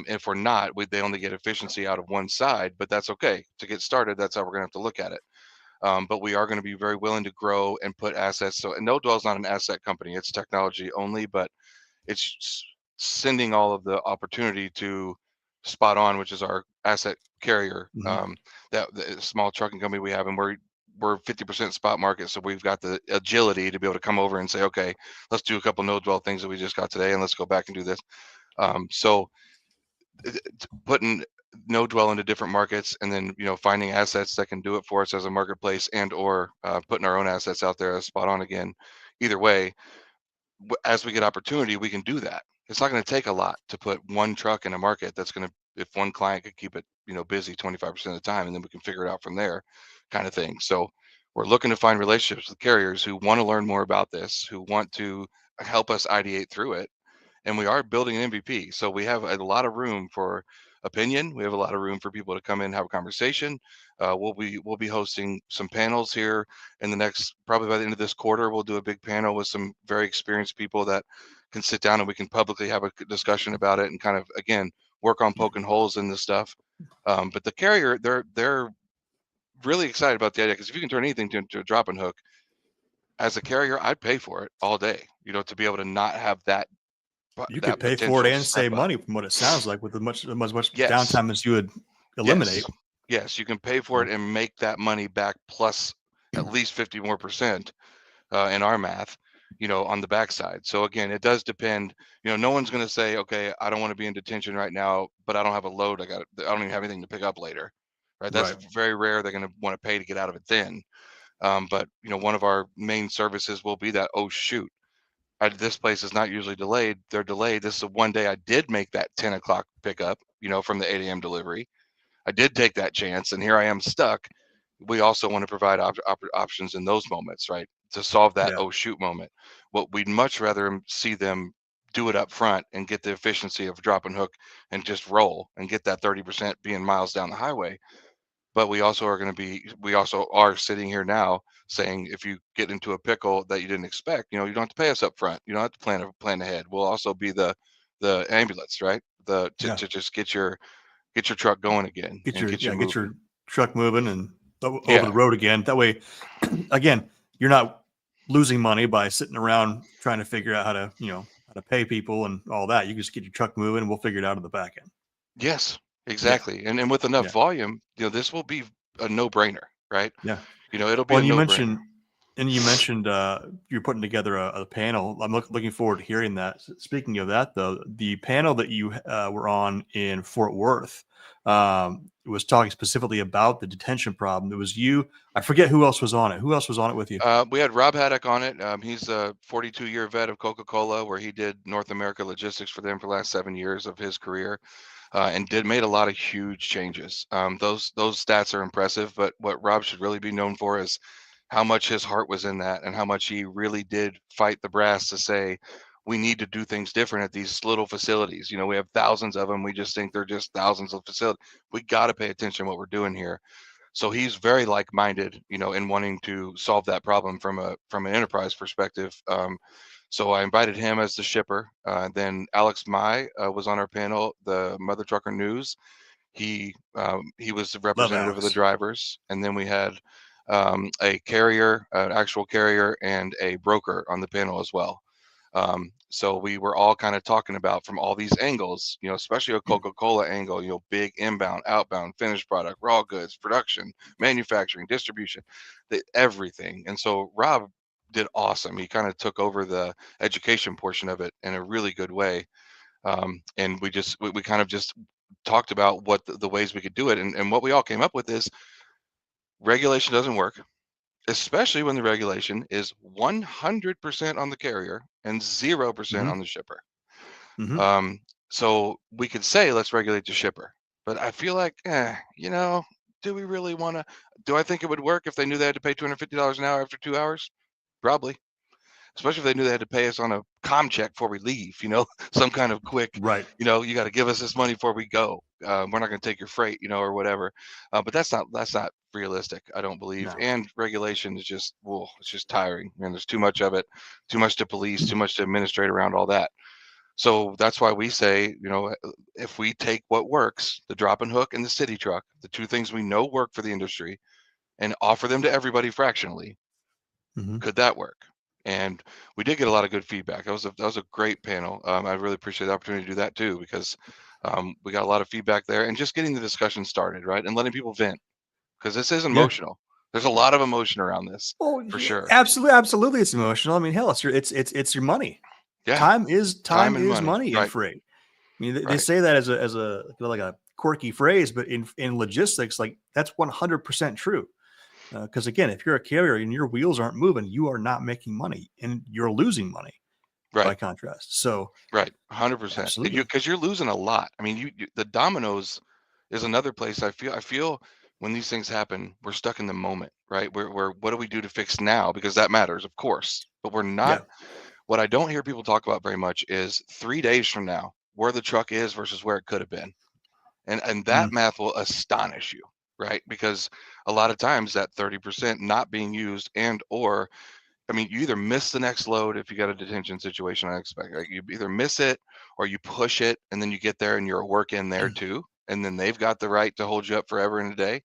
If we're not, they only get efficiency out of one side, but that's okay. To get started, that's how we're going to have to look at it. But we are going to be very willing to grow and put assets. So, and No Dwell is not an asset company; it's technology only, but it's sending all of the opportunity to Spot On, which is our asset carrier, Mhm. that the small trucking company we have, and we're 50% spot market, so we've got the agility to be able to come over and say, okay, let's do a couple no dwell things that we just got today, and let's go back and do this. So putting no dwell into different markets, and then finding assets that can do it for us as a marketplace, and or putting our own assets out there as Spot On again. Either way, as we get opportunity, we can do that. It's not going to take a lot to put one truck in a market that's going to, if one client could keep it, busy 25% of the time, and then we can figure it out from there, kind of thing. So we're looking to find relationships with carriers who want to learn more about this, who want to help us ideate through it, and we are building an MVP. So we have a lot of room for opinion. We have a lot of room for people to come in and have a conversation. We'll be hosting some panels here in the next, probably by the end of this quarter. We'll do a big panel with some very experienced people that can sit down and we can publicly have a discussion about it and kind of, again, work on poking holes in this stuff. But the carrier, they're really excited about the idea, because if you can turn anything into a drop and hook, as a carrier, I'd pay for it all day. To be able to not have that You could that pay for it potential and slip save up. money from what it sounds like with as much Yes, downtime as you would eliminate. yes, yes. You can pay for So, it and make that money back plus at least 50 more percent in our math, on the backside. So again, it does depend. No one's going to say, okay, I don't want to be in detention right now, but I don't have a load. I don't even have anything to pick up later. Right? That's right. very rare. They're going to want to pay to get out of it then. But one of our main services will be that. Oh shoot, this place is not usually delayed. They're delayed. This is the one day I did make that 10 o'clock pickup, from the 8 a.m. delivery. I did take that chance, and here I am stuck. We also want to provide options in those moments, right? To solve that Yeah. oh shoot moment. What we'd much rather see them do it up front and get the efficiency of drop and hook and just roll and get that 30% being miles down the highway. But we also are sitting here now saying, if you get into a pickle that you didn't expect, you don't have to pay us up front. You don't have to plan ahead. We'll also be the ambulance, right? The Yeah. to just get your truck going again Get and your get you yeah, get moving. your truck moving and over Yeah. the road again. That way, again, you're not losing money by sitting around trying to figure out how to pay people and all that. You just get your truck moving, and we'll figure it out on the back end. Yes, Yeah. exactly. And with enough Yeah. volume, this will be a no-brainer, right? Yeah. It'll be Well, a no-brainer. and you mentioned you're putting together a panel. I'm looking forward to hearing that. Speaking of that, though, the panel that you were on in Fort Worth was talking specifically about the detention problem. It was you. I forget who else was on it. Who else was on it with you? We had Rob Haddock on it. He's a 42-year vet of Coca-Cola, where he did North America logistics for them for the last 7 years of his career, and did made a lot of huge changes. Those stats are impressive, but what Rob should really be known for is how much his heart was in that, and how much he really did fight the brass to say, we need to do things different at these little facilities. We have thousands of them. We just think they're just thousands of facilities. We got to pay attention to what we're doing here. So he's very like-minded, in wanting to solve that problem from an enterprise perspective. So I invited him as the shipper. Then Alex Mai was on our panel, the Mother Trucker News. He was the Love representative of the Alex. drivers, and then we had a carrier, an actual carrier, and a broker on the panel as well. So we were all kind of talking about from all these angles, especially a Coca-Cola angle, big inbound, outbound, finished product, raw goods, production, manufacturing, distribution, everything. And so Rob did awesome. He kind of took over the education portion of it in a really good way. And we kind of just talked about what the ways we could do it. And what we all came up with is regulation doesn't work. especially when the regulation is 100% on the carrier and 0% Hmm. on the shipper. Hmm. Um, so we could say let's regulate the shipper, but I feel like, do we really want to? Do I think it would work if they knew they had to pay $250 an hour after 2 hours? Probably, especially if they knew they had to pay us on a com check before we leave. Some kind of quick, Right. you got to give us this money before we go. We're not going to take your freight, or whatever. But that's not realistic, I don't believe. No. And regulation is just, well, it's just tiring, and there's too much of it, too much to police, too much to administrate around all that. So that's why we say, if we take what works, the drop and hook and the city truck, the two things we know work for the industry, and offer them to everybody fractionally, Hmm. could that work? And we did get a lot of good feedback. That was a great panel. I really appreciate the opportunity to do that too, because we got a lot of feedback there, and just getting the discussion started, right, and letting people vent, because this is Yeah. emotional. There's a lot of emotion around this, Oh, for yeah, sure. absolutely, absolutely. It's emotional. I mean, hell, it's your money. Yeah, Time time and is money. money in Right, freight. I mean, they right, say that as a like a quirky phrase, but in logistics, like that's 100% true. Because again, if you're a carrier and your wheels aren't moving, you are not making money, and you're losing money by right. contrast. So, Right, 100%. absolutely, Because you're losing a lot. I mean, the dominoes is another place. I feel when these things happen, we're stuck in the moment, right? We're what do we do to fix now? Because that matters, of course. But we're not. yeah. What I don't hear people talk about very much is 3 days from now, where the truck is versus where it could have been. And Mm. that math will astonish you, right? Because a lot of times that 30% not being used, and or I mean, you either miss the next load if you got a detention situation unexpected. Like, you either miss it or you push it, and then you get there and you're a work in there too. And then they've got the right to hold you up forever and a day,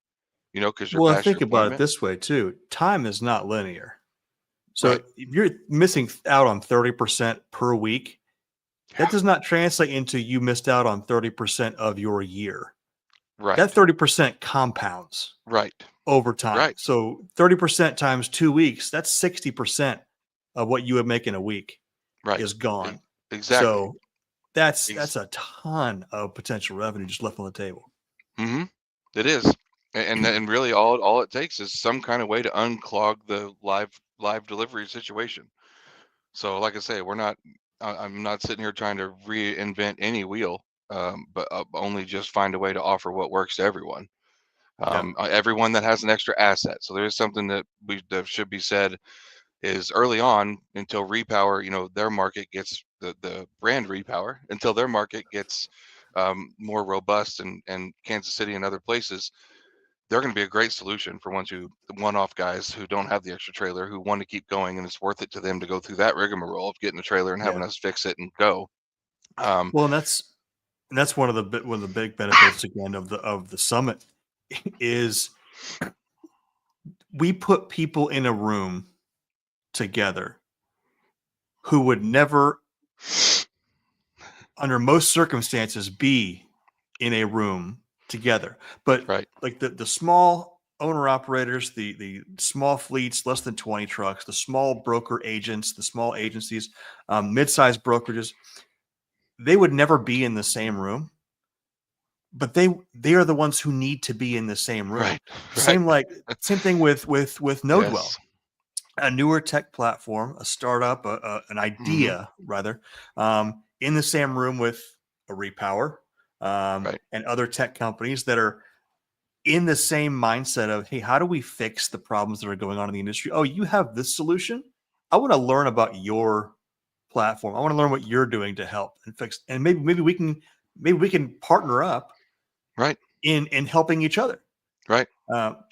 because you're Well, and past think your about it appointment. this way too. Time is not linear. So Right. if you're missing out on 30% per week, that Yeah. does not translate into you missed out on 30% of your year. That Right. 30% compounds Right. over time. Right. So 30% times 2 weeks, that's 60% of what you would make in a week Right. is E- gone. exactly. So that's Ex- that's a ton of potential revenue just left on the table. hmm It is. And really all it takes is some kind of way to unclog the live delivery situation. So, like I say, I'm not sitting here trying to reinvent any wheel, but only just find a way to offer what works to everyone. Yeah. Everyone that has an extra asset. So there is something that should be said, is early on, until Repower, their market gets the brand Repower, until their market gets more robust, and Kansas City and other places, they're going to be a great solution for one-off guys who don't have the extra trailer, who want to keep going, and it's worth it to them to go through that rigmarole of getting a trailer and Yeah. having us fix it and go. Um, Well, and that's one of the big benefits again of the summit is we put people in a room together who would never under most circumstances be in a room together. But right, like the small owner operators, the small fleets, less than 20 trucks, the small broker agents, the small agencies, mid-sized brokerages, they would never be in the same room, but they are the ones who need to be in the same room. right, right. Same thing with Nodewell, Yes. a newer tech platform, a startup, an Hmm. idea rather, in the same room with a Repower, Right, and other tech companies that are in the same mindset of, hey, how do we fix the problems that are going on in the industry? Oh, you have this solution. I want to learn about your platform. I want to learn what you're doing to help and fix. And maybe we can partner up right, in helping each other. right.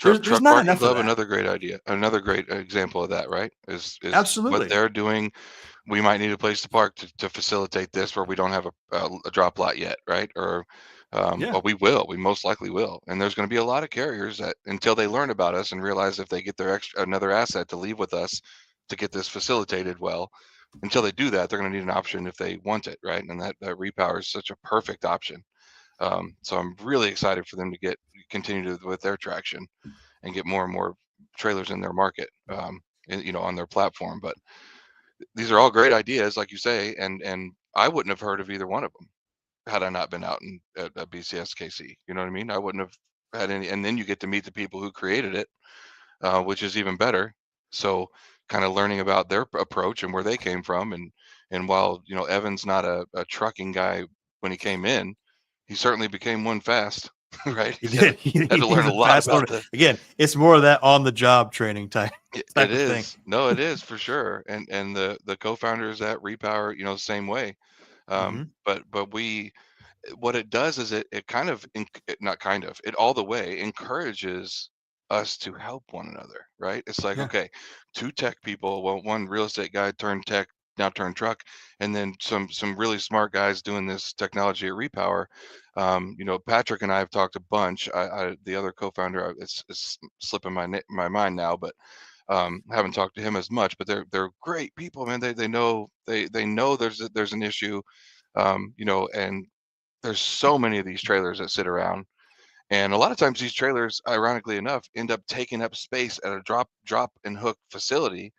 There's Truck not parking enough of club, that. another great idea, another great example of that, right? Is what Absolutely. they're doing. We might need a place to park to facilitate this, where we don't have a drop lot yet, right? Yeah. Or we will. We most likely will. And there's going to be a lot of carriers that, until they learn about us and realize if they get their another asset to leave with us to get this facilitated well, until they do that, they're going to need an option if they want it, right? And that Repower is such a perfect option. So I'm really excited for them to continue with their traction and get more and more trailers in their market, on their platform. But these are all great ideas, like you say, and I wouldn't have heard of either one of them had I not been out at BCSKC. You know what I mean? I wouldn't have had any. And then you get to meet the people who created it, which is even better. So kind of learning about their approach and where they came from. And while, Evan's not a trucking guy when he came in, he certainly became one fast, right? He did. Had to learn He's a a lot fast about learner. Again, it's more of that on the job training type it type of thing. is. No, it is for sure. And the co-founders at Repower, same way. Hmm. But what it does is it kind of not kind of, it all the way encourages us to help one another, right? It's like, Yeah. okay, two tech people, well, one real estate guy turned tech, now turned truck, and then some really smart guys doing this technology at Repower. Patrick and I have talked a bunch. The other co-founder, it's slipping my mind now, but haven't talked to him as much. But they're great people, man. They know there's an issue, and there's so many of these trailers that sit around, and a lot of times these trailers, ironically enough, end up taking up space at a drop and hook facility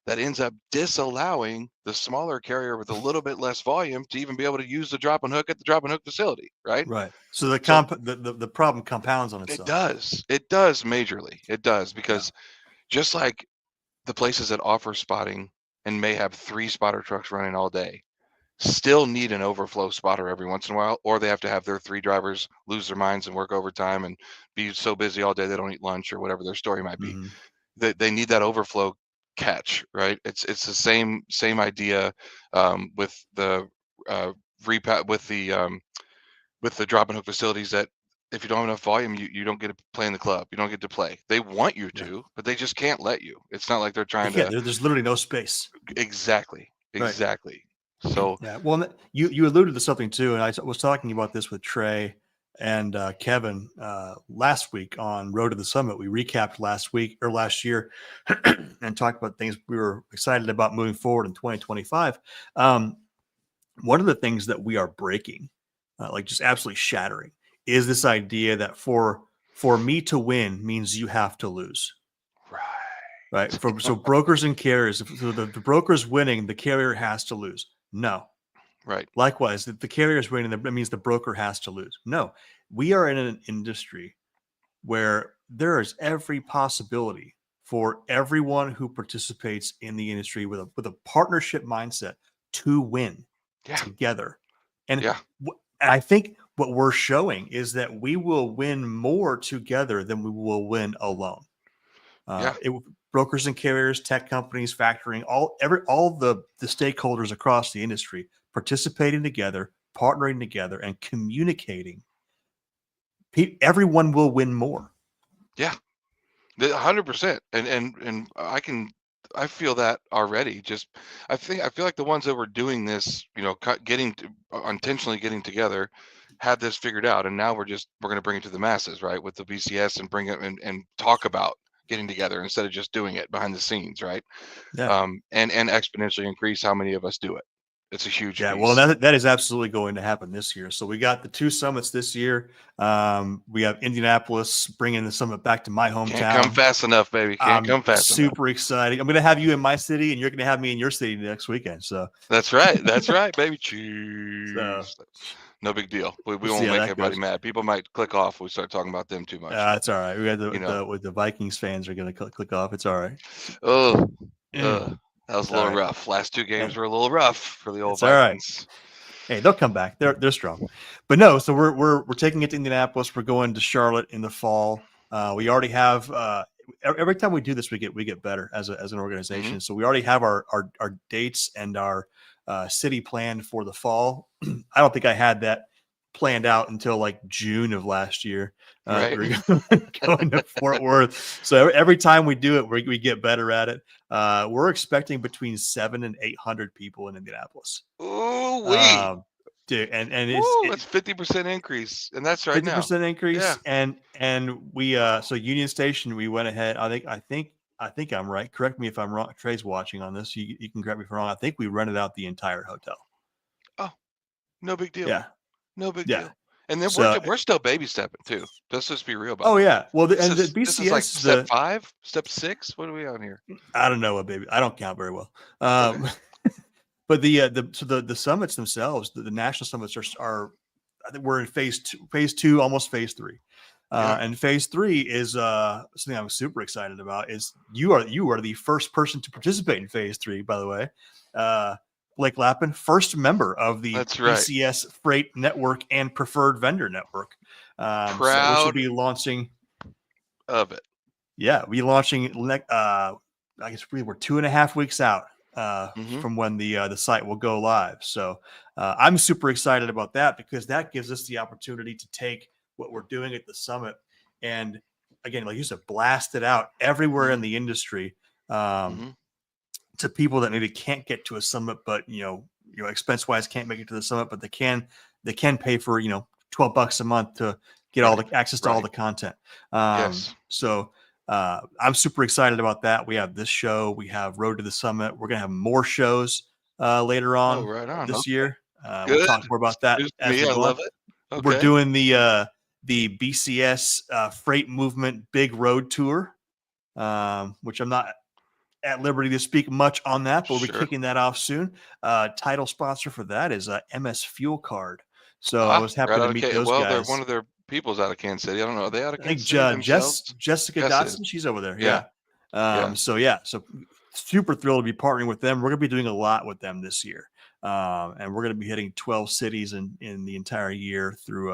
that ends up disallowing the smaller carrier with a little bit less volume to even be able to use the drop and hook at the drop and hook facility, right? Right. So the So the problem compounds on it itself. does majorly. It does, Yeah. because just like the places that offer spotting and may have 3 spotter trucks running all day still need an overflow spotter every once in a while, or they have to have their 3 drivers lose their minds and work overtime and be so busy all day they don't eat lunch or whatever their story might be. Hmm. That they need that overflow catch, right? It's the same idea, with the with the drop and hook facilities, that if you don't have enough volume, you don't get to play in the club. You don't get to play. They want you Yeah. to, but they just can't let you. It's not like they're They trying can't. to. There's literally no space. Exactly, Right. exactly. So Yeah. Well, you alluded to something too, and was talking about this with Trey and Kevin last week on Road to the Summit. We recapped last week or last year and talked about things we were excited about moving forward in 2025. One of the things that we are breaking, like just absolutely shattering, is this idea that for me to win means you have to lose. Right. So brokers and carriers, so the broker's winning, the carrier has to lose. No. right. Likewise, if the carrier is winning, that means the broker has to lose. No, we are in an industry where there is every possibility for everyone who participates in the industry with a partnership mindset to win Yeah, together. And yeah, I think what we're showing is that we will win more together than we will win alone. yeah, It, brokers and carriers, tech companies, factoring, all the stakeholders across the industry participating together, partnering together, and communicating. Everyone will win more. yeah. 100%. And I feel that already. Just I feel like the ones that were doing this, intentionally getting together, had this figured out, and now we're going to bring it to the masses, right? With the BCS, and bring it and talk about getting together instead of just doing it behind the scenes, right? Yeah. And exponentially increase how many of us do it. It's a huge Yeah, well, piece. that is absolutely going to happen this year. So we got the 2 summits this year. We have Indianapolis bringing the summit back to my Can't come hometown. fast enough, baby. Can't I'm come fast enough. super excited. I'm going to have you in my city, and you're going to have me in your city next weekend. So That's right. That's right, baby. so Cheese. No big deal. We we'll see won't how make that everybody goes. mad. People might click off if we start talking about them too much. It's all right. We got You know, the Vikings fans are going to click off. It's all right. oh, Mm, that was it's a all little right. rough. Last 2 games Hey, were a little rough for the old it's all right. Vikings. Hey, they'll come back. They're strong. But no, so we're taking it to Indianapolis. We're going to Charlotte in the fall. We already have every time we do this, we get better as an Hmm. organization. So we already have our dates and our city planned for the fall. I don't think I had that planned out until like June of last year. Right. We were going to Fort Worth. So every time we do it, we get better at it. We're expecting between 700 and 800 people in Indianapolis. Ooh wee. Um, Dude, and Woo, it's that's 50% increase, and that's right now. 50% increase, Yeah, and we so Union Station, we went ahead. I think I'm right. Correct me if I'm wrong. Trey's watching on this. You can correct me if I'm wrong. I think we rented out the entire hotel. oh, no big deal. Yeah, No big yeah. deal. And then So, we're still baby stepping too. Let's just be real about oh that. yeah. Well, This and the is this is like BCS is step the 5, step 6. What are we on here? I don't know what baby. I don't count very well. Okay. But the summits themselves, the national summits are I think we're in phase two, almost phase 3. Yeah. And phase 3 is something I'm super excited about. Is you are the first person to participate in phase 3, by the way. Blake Lappin, first member of the That's right. BCS Freight Network and Preferred Vendor Network, which will Proud be launching. of it. Yeah, we launching. I guess we're 2.5 weeks out Hmm. from when the site will go live. So I'm super excited about that because that gives us the opportunity to take what we're doing at the summit and, again, like you said, blast it out everywhere in Hmm. the industry um, Hmm. to people that maybe can't get to a summit, but expense wise can't make it to the summit, but they can pay for $12 a month to get all Right. the access to all Right. the content. Yes. So I'm super excited about that. We have this show, we have Road to the Summit. We're gonna have more shows later Oh, on right on. this Okay. year. We'll Good. talk more about that News to as me. we I go on. love it. We're Okay. doing the BCS Freight Movement Big Road Tour, which I'm not at liberty to speak much on that, but we'll be Sure. kicking that off soon. Title sponsor for that is MS Fuel Card. So I Ah, was happy right to out of meet K. those Well, they're one guys. of their people's out of Kansas City. I don't know. Are they out of I think Kansas City themselves? Jessica Jess is. Dotson, she's over there. Yeah. Yeah. Yeah. So super thrilled to be partnering with them. We're going to be doing a lot with them this year. And we're going to be hitting 12 cities in the entire year through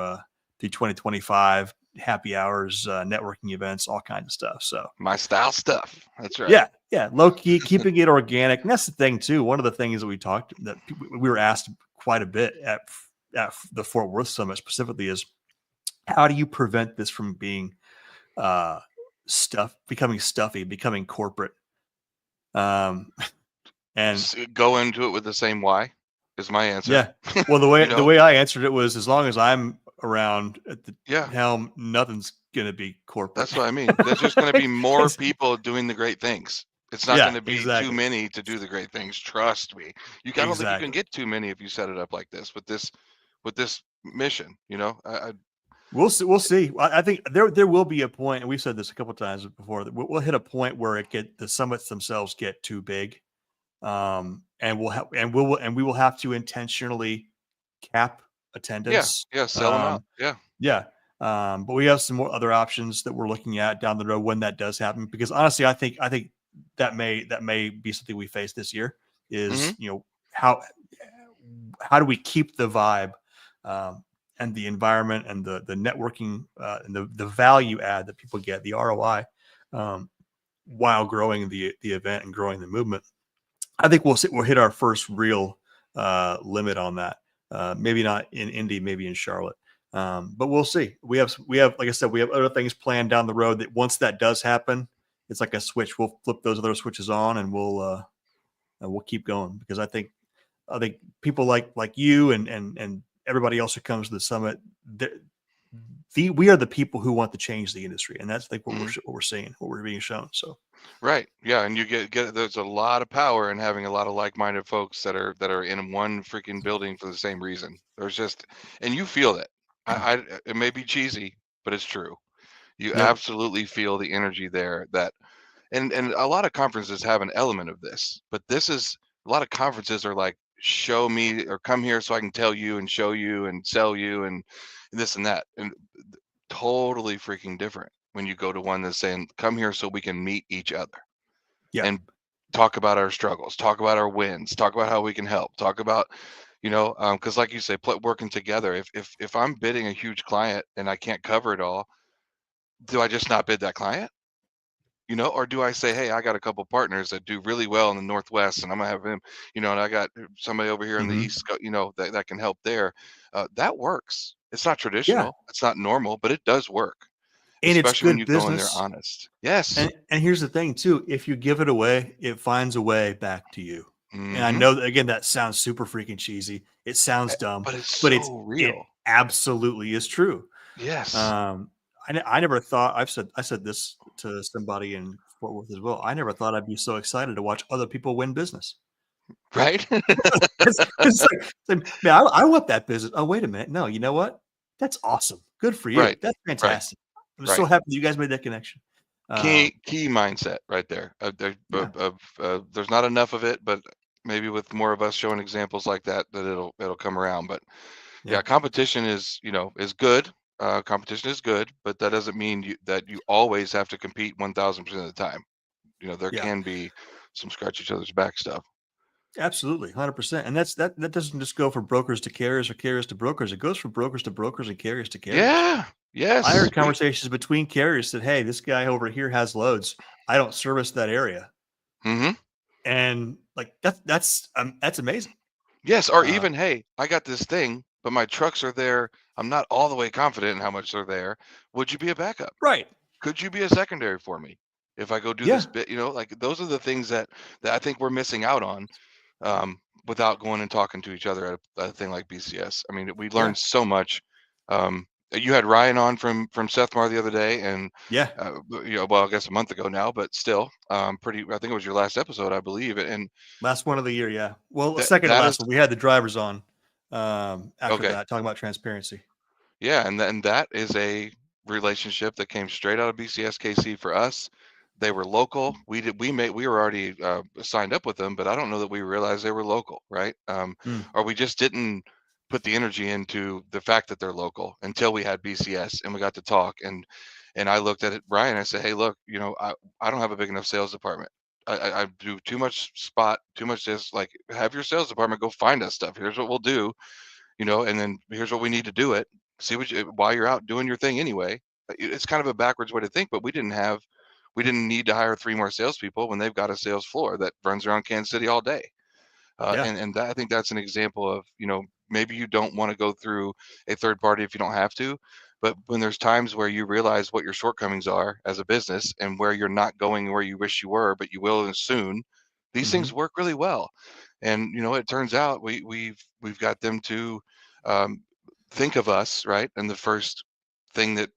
2025, happy hours, networking events, all kinds of stuff. So My style stuff. That's right. yeah, low key, keeping it organic. And that's the thing too. One of the things that we were asked quite a bit at the Fort Worth Summit specifically is how do you prevent this from being uh, becoming stuffy, becoming corporate? Um, and Go into it with the same why is my answer. yeah, well, the You way the know? way I answered it was as long as I'm around at the Yeah. helm, nothing's gonna be corporate. That's what I mean. There's just going to be more people doing the great things. It's not going Yeah, to be too exactly, many to do the great things. Trust me. I don't think you can exactly. get too many if you set it up like this with this mission. We'll see. We'll see. I think there will be a point, and we've said this a couple of times before. That we'll hit a point where the summits themselves get too big, and we will have to intentionally cap Yeah. attendance. Yeah. Sell them out. Yeah. Yeah, but we have some more other options that we're looking at down the road when that does happen. Because honestly, I think that may be something we face this year. Hmm. Is how do we keep the vibe and the environment and the networking and the value add that people get, the ROI, while growing the event and growing the movement. I think we'll hit our first real limit on that. Maybe not in Indy, maybe in Charlotte. But we'll see. We have like I said, we have other things planned down the road that once that does happen, it's like a switch. We'll flip those other switches on and we'll keep going because I think people like you and everybody else who comes to the summit, we are the people who want to change the industry, and that's like what Hmm. we're seeing, what we're being shown. So Right. Yeah. And you get there's a lot of power in having a lot of like-minded folks that are in one freaking building for the same reason. There's just, and you feel it. It may be cheesy, but it's true. You yep, absolutely feel the energy there and a lot of conferences have an element of this, but this is a lot of conferences are like, show me or come here so I can tell you and show you and sell you and this and that. And totally freaking different when you go to one that's saying, come here so we can meet each other yeah, and talk about our struggles, talk about our wins, talk about how we can help, talk about, because like you say, working together. If I'm bidding a huge client and I can't cover it all, do I just not bid that client? Or do I say, hey, I got a couple partners that do really well in the Northwest, and I'm gonna have him, and I got somebody over here in the hmm East Coast, that can help there. That works. It's not yeah, traditional, it's not normal, but it does work, and it's especially when good you go in there business. honest. Yes. And here's the thing too: if you give it away, it finds a way back to you. And I Hmm. know that again, that sounds super freaking cheesy. It sounds dumb, But it's but so it real. absolutely is true. Yes. Um, I never thought I said this to somebody in Fort Worth as well. I never thought I'd be so excited to watch other people win business. Right. It's like, man, I want that business. Oh, wait a minute. No, you know what? That's awesome. Good for you. Right. That's Right. fantastic. I'm so Right. happy that you guys made that connection. Um, Key mindset right there. yeah, There's not enough of it, but maybe with more of us showing examples like that, that it'll come around. But yeah, yeah, competition is good. competition is good, but that doesn't mean that you always have to compete 1000% of the time. There Yeah, can be some scratch each other's back stuff. absolutely, 100%. And that doesn't just go from brokers to carriers or carriers to brokers. It goes from brokers to brokers and carriers to carriers. Yeah. I Yes. heard conversations between carriers that, hey, this guy over here has loads. I don't service that area. Mm-hmm. And like that's amazing. Yes. Or Uh, even, hey, I got this thing, but my trucks are there. I'm not all the way confident in how much they're there. Would you be a backup? right. Could you be a secondary for me if I go do Yeah. this bit? Like those are the things that I think we're missing out on, without going and talking to each other at a thing like BCS. I mean, we Yeah. learned so much. You had Ryan on from Sethmar the other day, and Yeah. well, I guess a month ago now, but still, pretty. I think it was your last episode, I believe, and Last one of the year. Yeah. Well, the that second to that is last one, we had the drivers on after okay. that, talking about transparency. Yeah, and that is a relationship that came straight out of BCSKC for us. They were local. We were already signed up with them, but I don't know that we realized they were local, right? Mm, Or we just didn't put the energy into the fact that they're local until we had BCS and we got to talk. And I looked at it, Brian. I said, hey, look, I don't have a big enough sales department. I do too much spot, too much this. Like, have your sales department go find us stuff. Here's what we'll do, and then here's what we need to do it. See while you're out doing your thing anyway. It's kind of a backwards way to think, but we didn't need to hire 3 more salespeople when they've got a sales floor that runs around Kansas City all day. yeah. And I think that's an example of, maybe you don't want to go through a third party if you don't have to, but when there's times where you realize what your shortcomings are as a business and where you're not going where you wish you were, but you will soon, these Hmm. things work really well. And it turns out we've got them to um, think of us, right, and the first thing that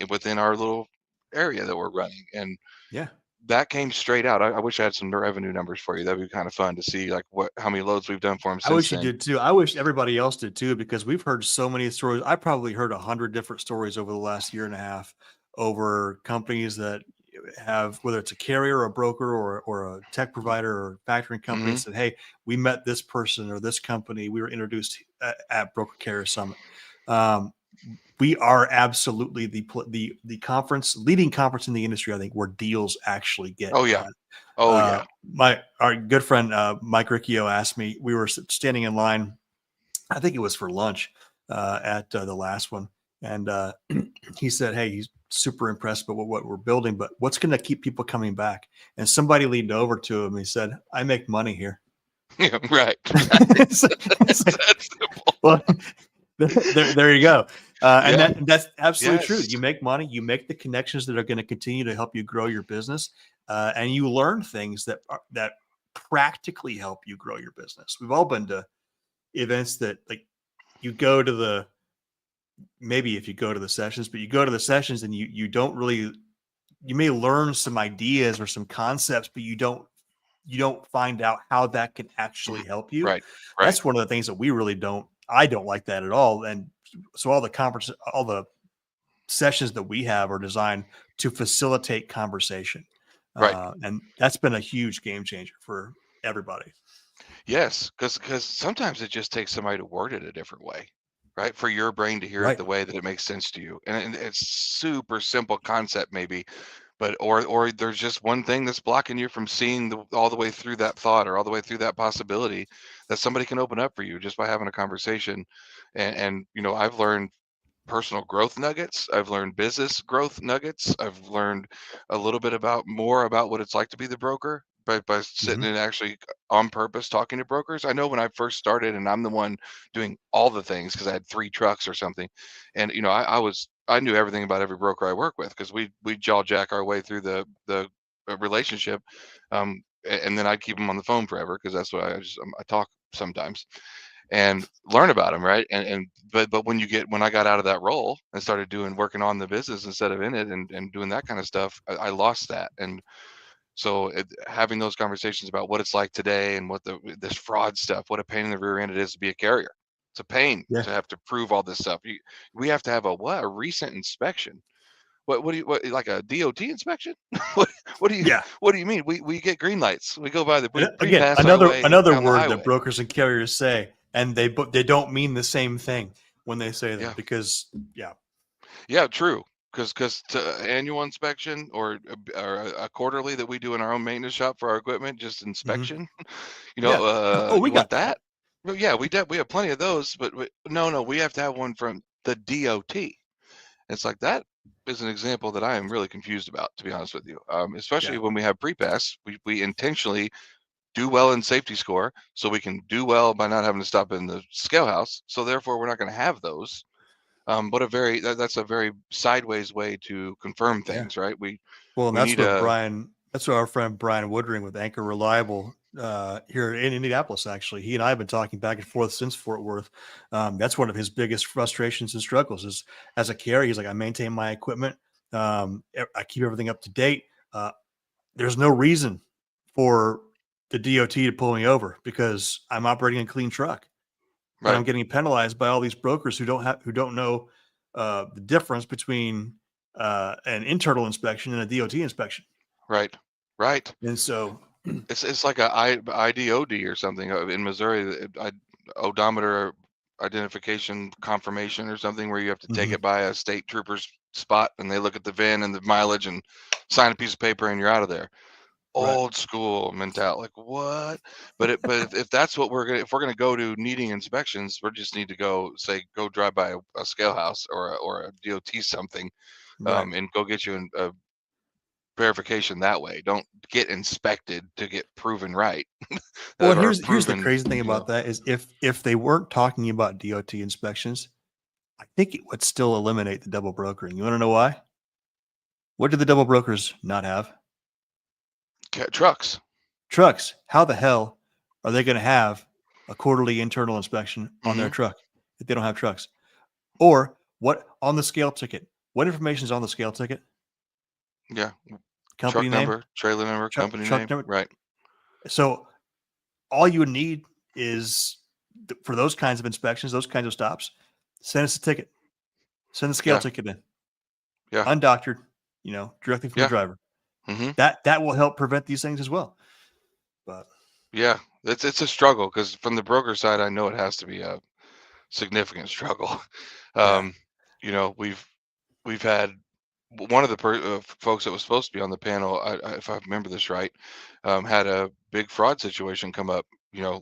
within our little area that we're running, and Yeah. that came straight out. I wish I had some revenue numbers for you. That'd be kind of fun to see, like how many loads we've done for them I since wish you then. did too. I wish everybody else did too, because we've heard so many stories. I probably heard 100 different stories over the last year and a half over companies that have, whether it's a carrier or a broker or a tech provider or factoring company, Hmm. said, hey, we met this person or this company. We were introduced at Broker Carrier Summit. Um, we are absolutely the conference, leading conference in the industry, I think, where deals actually get Oh yeah. done. Oh yeah. Our good friend Mike Riccio asked me. We were standing in line. I think it was for lunch at the last one, and he said, "Hey, he's super impressed by what we're building, but what's going to keep people coming back?" And somebody leaned over to him. And he said, "I make money here." Yeah. Right. it's, it's like, That's simple. well, there you go. And Yeah. that's absolutely true. Yes. You make money, you make the connections that are going to continue to help you grow your business, and you learn things that practically help you grow your business. We've all been to events that, like, you go to the, maybe if you go to the sessions, but you go to the sessions and you don't really, you may learn some ideas or some concepts, but you don't find out how that can actually Mhm. help you. Right. Right. That's one of the things that we really don't. I don't like that at all. And so all the sessions that we have are designed to facilitate conversation, Right. and that's been a huge game changer for everybody. Yes. Because sometimes it just takes somebody to word it a different way, right? For your brain to hear it Right. the way that it makes sense to you, and it's super simple concept maybe, but or there's just one thing that's blocking you from seeing all the way through that thought or all the way through that possibility that somebody can open up for you just by having a conversation. And I've learned personal growth nuggets. I've learned business growth nuggets. I've learned a little bit more about what it's like to be the broker by sitting Hmm. and actually on purpose talking to brokers. I know when I first started and I'm the one doing all the things because I had 3 trucks or something. And I knew everything about every broker I work with because we jaw jack our way through the relationship. And then I'd keep them on the phone forever because that's what I talk sometimes and learn about them, right? But when I got out of that role and started working on the business instead of in it and doing that kind of stuff, I lost that. And so having those conversations about what it's like today and what this fraud stuff, what a pain in the rear end it is to be a carrier. It's a pain Yeah. to have to prove all this stuff. We have to have a recent inspection. What like a DOT inspection? what Yeah. what do you mean? We get green lights. We go by And we again, pass our another way another down the word that highway. brokers and carriers say, and they don't mean the same thing when they say them, Yeah. because yeah. Yeah, true. Because annual inspection or a quarterly that we do in our own maintenance shop for our equipment, just Hmm. inspection. Yeah. Oh, we You want got that. that? Well, yeah, we have plenty of those, but no, we have to have one from the DOT. It's like that is an example that I am really confused about, to be honest with you. Especially Yeah. when we have pre-pass, we intentionally do well in safety score, so we can do well by not having to stop in the scale house. So therefore, we're not going to have those. But that's a very sideways way to confirm Yeah. things, right? Well, and We need a that's what our friend Brian Woodring with Anchor Reliable here in Indianapolis, actually, he and I have been talking back and forth since Fort Worth. That's one of his biggest frustrations and struggles is as a carrier. He's like, I maintain my equipment. I keep everything up to date. Uh, there's no reason for the DOT to pull me over because I'm operating a clean truck, but right, I'm getting penalized by all these brokers who don't know the difference between an internal inspection and a DOT inspection. right, right. And so, It's like a IDOD or something in Missouri, odometer identification confirmation or something, where you have to take mhm, it by a state trooper's spot and they look at the VIN and the mileage and sign a piece of paper and you're out of there. right. Old school mentality, like what? But if that's what if we're gonna go to needing inspections, we just need to go drive by a scale house or a DOT something, Right. and go get you a verification that way. Don't get inspected to get proven right. Well, and Or here's the proven, crazy thing about that is if they weren't talking about DOT inspections, I think it would still eliminate the double brokering. You want to know why? What do the double brokers not have? trucks. Trucks. How the hell are they going to have a quarterly internal inspection on their Hmm. truck if they don't have trucks? Or what on the scale ticket? What information is on the scale ticket? Yeah, Company truck name, number, trailer number, company truck name. number. Right. So all you would need is for those kinds of inspections, those kinds of stops, send us a ticket, send the scale Yeah. ticket in, Yeah. undoctored, directly from the Yeah. driver. Hmm. That will help prevent these things as well. But Yeah. It's a struggle because from the broker side, I know it has to be a significant struggle. yeah, Um, we've had one of the folks that was supposed to be on the panel, if I remember this right, had a big fraud situation come up,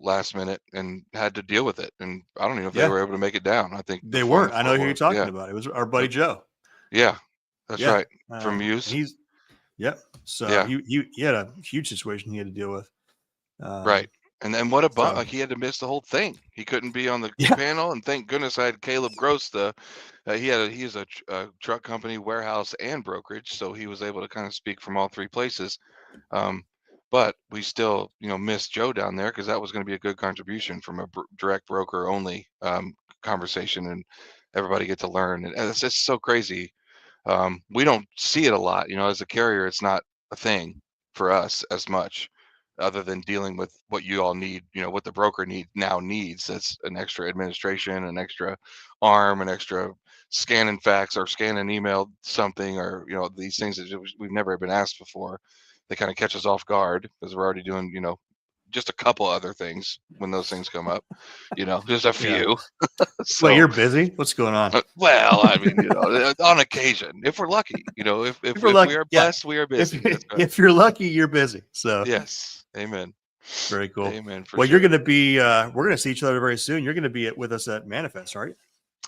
last minute and had to deal with it. And I don't even know if they yeah, were able to make it down. I think they one weren't. of I know Fort who you're Worth. talking Yeah. about. It was our uh, buddy Joe. Yeah. That's Yeah, right. From and Muse. he's yep. So Yeah. he had a huge situation he had to deal with. Right. Um, And then what a bump! so Like he had to miss the whole thing. He couldn't be on the yeah, panel, and thank goodness I had Caleb Gross. He is a truck company, warehouse, and brokerage, so he was able to kind of speak from all three places. Um, but we still, missed Joe down there because that was going to be a good contribution from a direct broker only conversation, and everybody get to learn. And it's just so crazy. We don't see it a lot, as a carrier. It's not a thing for us as much, other than dealing with what you all need. What the broker needs. That's an extra administration, an extra arm, an extra scan and fax or scan and email something, or these things that we've never been asked before. They kind of catch us off guard because we're already doing just a couple other things when those things come up. Just a yeah. few. Well, So you're busy. What's going on? well, I mean, on occasion, if we're lucky, If we're if we lucky, are yeah. blessed, we are If busy. That's right. if you're lucky, you're busy. So Yes. Amen. very cool. Amen for Well, you're sure. going to be. We're going to see each other very soon. You're going to be with us at Manifest, right?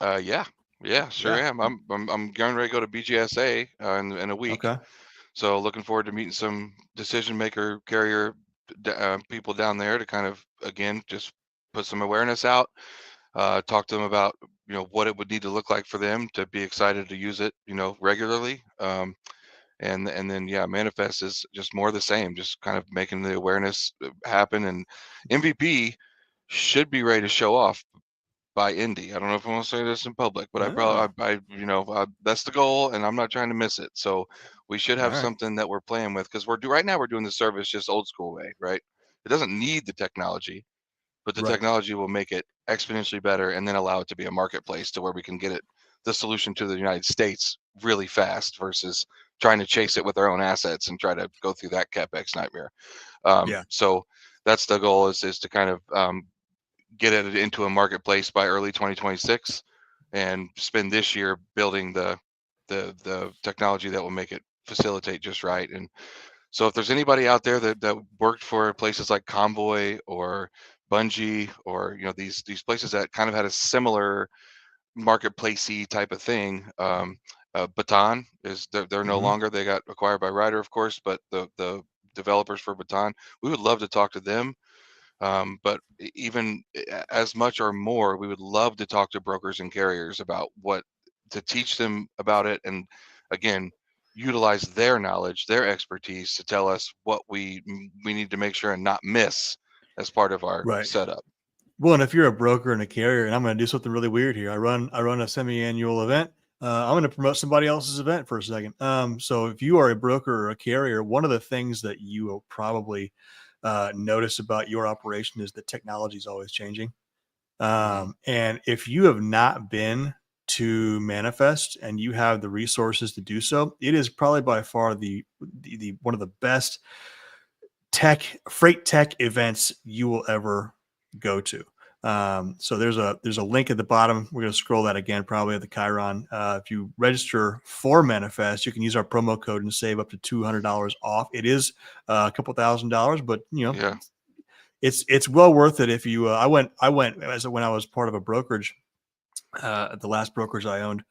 Yeah. Yeah, sure Yeah. am. I'm getting ready to go to BGSA in a week. Okay. So looking forward to meeting some decision maker carrier people down there to kind of again just put some awareness out, talk to them about what it would need to look like for them to be excited to use it regularly. And then yeah, manifest is just more the same, just kind of making the awareness happen. And MVP should be ready to show off by Indy. I don't know if I want to say this in public, but I Oh, probably that's the goal, and I'm not trying to miss it. So we should all have right. something that we're playing with because right now we're doing the service just old school way, right? It doesn't need the technology, but the Right. technology will make it exponentially better and then allow it to be a marketplace to where we can get the solution to the United States really fast versus trying to chase it with our own assets and try to go through that capex nightmare. Yeah. So that's the goal is to kind of get it into a marketplace by early 2026 and spend this year building the technology that will make it facilitate just right. And so if there's anybody out there that worked for places like Convoy or Bungie, or these places that kind of had a similar marketplacey type of thing. Baton is they're no Mhm. longer. They got acquired by Ryder, of course, but the developers for Baton, we would love to talk to them. But even as much or more, we would love to talk to brokers and carriers about what to teach them about it, and again, utilize their knowledge, their expertise to tell us what we need to make sure and not miss as part of our Right. setup. Well, and if you're a broker and a carrier, and I'm going to do something really weird here, I run a semi-annual event. I'm going to promote somebody else's event for a second. So if you are a broker or a carrier, one of the things that you will probably notice about your operation is that technology is always changing. Mhm. And if you have not been to Manifest and you have the resources to do so, it is probably by far the one of the best freight tech events you will ever go to. So there's a link at the bottom. We're going to scroll that again, probably at the Chiron. If you register for Manifest, you can use our promo code and save up to $200 off. It is a couple $1,000s, but Yeah. it's well worth it. If you, I went as when I was part of a brokerage, the last brokerage I owned.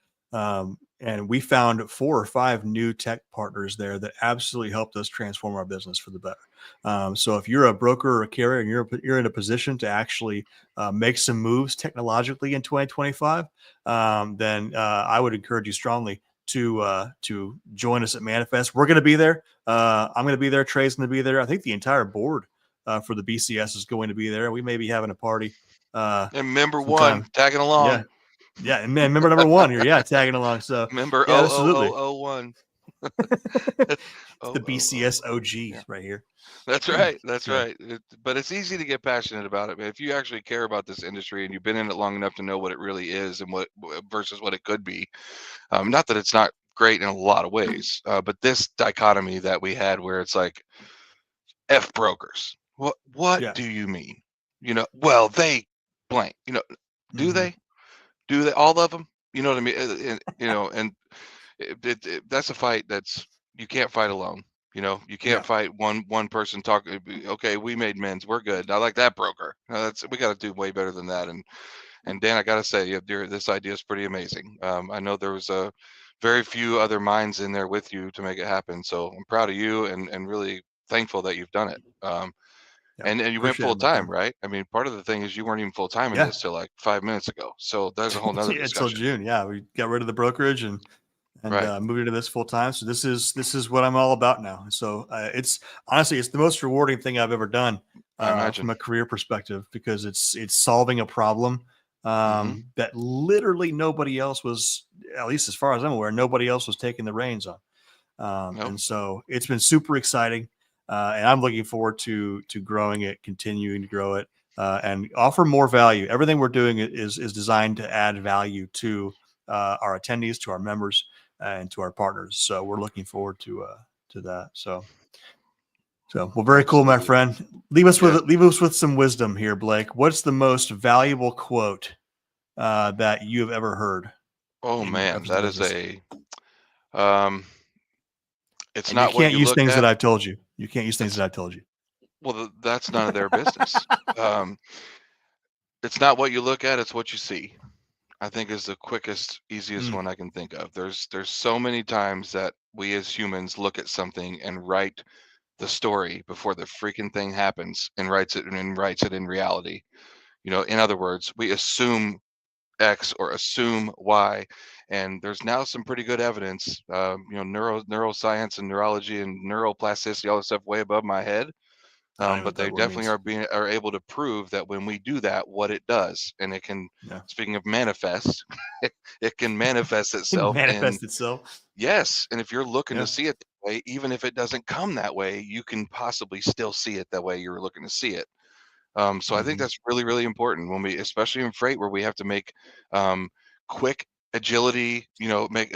And we found 4 or 5 new tech partners there that absolutely helped us transform our business for the better. So if you're a broker or a carrier and you're in a position to actually make some moves technologically in 2025, then I would encourage you strongly to join us at Manifest. We're going to be there. I'm going to be there. Trey's going to be there. I think the entire board for the BCS is going to be there. We may be having a party And member one sometime. tagging Yeah, along. yeah, and man, member number 1 here, yeah, tagging along. So, Member yeah, absolutely. 00001. It's the Oh, oh, oh, BCS oh. Yeah, OGs right here. that's right. That's So, right. But it's easy to get passionate about it. But if you actually care about this industry and you've been in it long enough to know what it really is and what versus what it could be, not that it's not great in a lot of ways, but this dichotomy that we had where it's like F brokers. What yeah. do you mean? Well, they blank. Do Mhm. they? Do they, all of them? You know what I mean? And that's a fight that's you can't fight alone. You can't Yeah. fight one person talking. Okay, we made men's, we're good. I like that broker. That's we got to do way better than that. And Dan, I gotta say, yeah, dear, this idea is pretty amazing. I know there was a very few other minds in there with you to make it happen. So I'm proud of you and really thankful that you've done it. Yeah. And you went Appreciate full it, my time, friend. right? I mean, part of the thing is you weren't even full time in Yeah. this till like 5 minutes ago. So there's a whole nother Yeah, until discussion. June. Yeah, we got rid of the brokerage and Right. moved into this full time. So this is what I'm all about now. So it's honestly it's the most rewarding thing I've ever done I imagine. from a career perspective because it's solving a problem Hmm. that literally nobody else was, at least as far as I'm aware, nobody else was taking the reins on. Nope. And so it's been super exciting, and I'm looking forward to growing it, continuing to grow it, and offer more value. Everything we're doing is designed to add value to our attendees, to our members, and to our partners. So we're looking forward to that. So well, very cool, my Absolutely. friend. Leave us with Yes. some wisdom here, Blake. What's the most valuable quote that you have ever heard Oh in man, regards to that is business? um it's And you not what can't you use look things that at. I've told you. You can't use things It's that I've told you. well, that's none of their business. Um it's not what you look at, it's what you see. I think is the quickest, easiest Mm, one I can think of. There's so many times that we as humans look at something and write the story before the freaking thing happens and writes it in reality. In other words, we assume X or assume Y, and there's now some pretty good evidence. Neuroscience and neurology and neuroplasticity, all this stuff way above my head. I don't even know But what they that word definitely means. are able to prove that when we do that, what it does, and it can. Yeah. Speaking of manifest, it can manifest Can itself in manifest itself. yes. And if you're looking to Yeah. see it that way, even if it doesn't come that way, you can possibly still see it that way you were looking to see it. So I think Hmm. that's really, really important when we, especially in freight, where we have to make um, quick agility. Make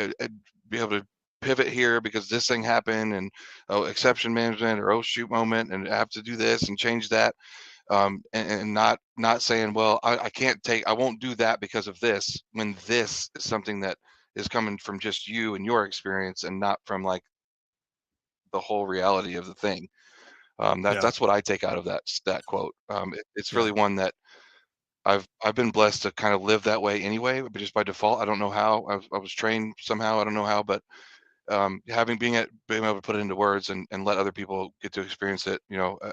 be able to pivot here because this thing happened, and oh, exception management or oh shoot moment, and I have to do this and change that. And not saying, well, I can't take, I won't do that because of this when this is something that is coming from just you and your experience and not from like the whole reality of the thing. Yeah. That's what I take out of that quote. It's Yeah. really one that I've been blessed to kind of live that way anyway, but just by default. I don't know how. I was trained somehow. I don't know how, but being able to put it into words and let other people get to experience it,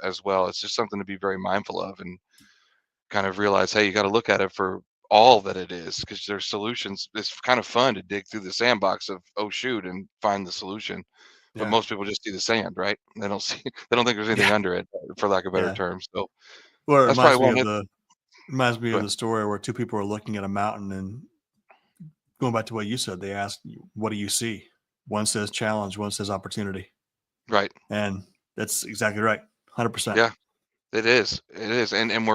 as well. It's just something to be very mindful of and kind of realize, hey, you got to look at it for all that it is, because there's solutions. It's kind of fun to dig through the sandbox of, oh shoot, and find the solution. But Yeah. most people just see the sand, right? They don't see, they don't think there's anything Yeah. under it, for lack of better Yeah. terms. So Well, it that's probably reminds me one of of the reminds me Go of ahead. the story where two people are looking at a mountain, and going back to what you said, they asked, "What do you see?" One says challenge, one says opportunity, Right. and that's exactly right. 100%. Yeah, it is. It is. And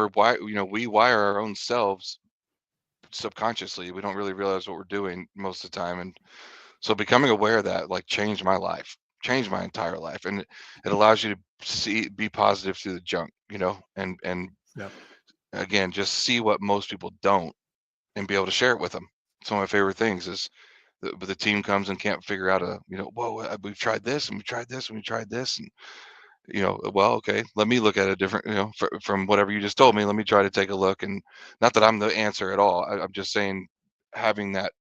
we wire our own selves subconsciously. We don't really realize what we're doing most of the time. And so becoming aware of that like changed my life, changed my entire life. And it allows you to be positive through the junk, and Yep. again, just see what most people don't and be able to share it with them. Some of my favorite things is the team comes and can't figure out whoa, we've tried this and we tried this and we tried this. And, well, okay, let me look at a different, from whatever you just told me, let me try to take a look. And not that I'm the answer at all. I'm just saying having that,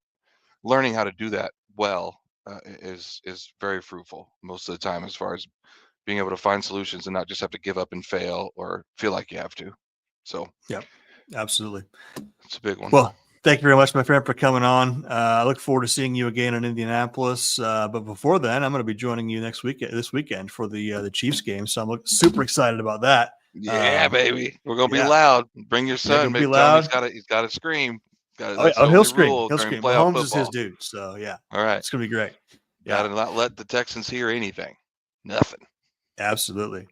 learning how to do that well, is very fruitful most of the time, as far as being able to find solutions and not just have to give up and fail or feel like you have to. So Yep. Absolutely. it's a big one. Well, thank you very much, my friend, for coming on. I look forward to seeing you again in Indianapolis. But before then, I'm going to be joining you this weekend for the Chiefs game. So I'm super excited about that. Yeah, baby, we're gonna be Yeah, loud. Bring your yeah, son. gonna be Tell him loud. he's got to scream. Oh, That's the oh, he'll only scream. rule He'll during scream. playoff Mahomes is his football. dude. So yeah, All right, it's gonna be great. got Yeah, to not let the Texans hear anything. Nothing. absolutely.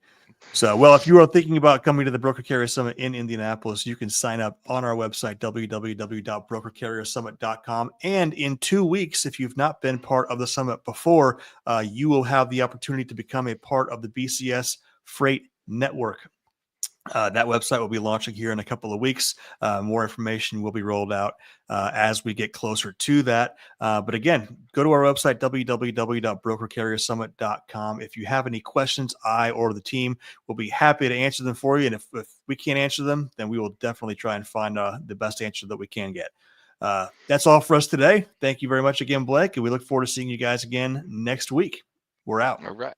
So, well, if you are thinking about coming to the Broker Carrier Summit in Indianapolis, you can sign up on our website, www.brokercarriersummit.com. And in 2 weeks, if you've not been part of the summit before, you will have the opportunity to become a part of the BCS Freight Network. That website will be launching here in a couple of weeks. More information will be rolled out as we get closer to that. But again, go to our website, www.brokercarriersummit.com. If you have any questions, I or the team will be happy to answer them for you. And if we can't answer them, then we will definitely try and find the best answer that we can get. That's all for us today. Thank you very much again, Blake. And we look forward to seeing you guys again next week. We're out. All right.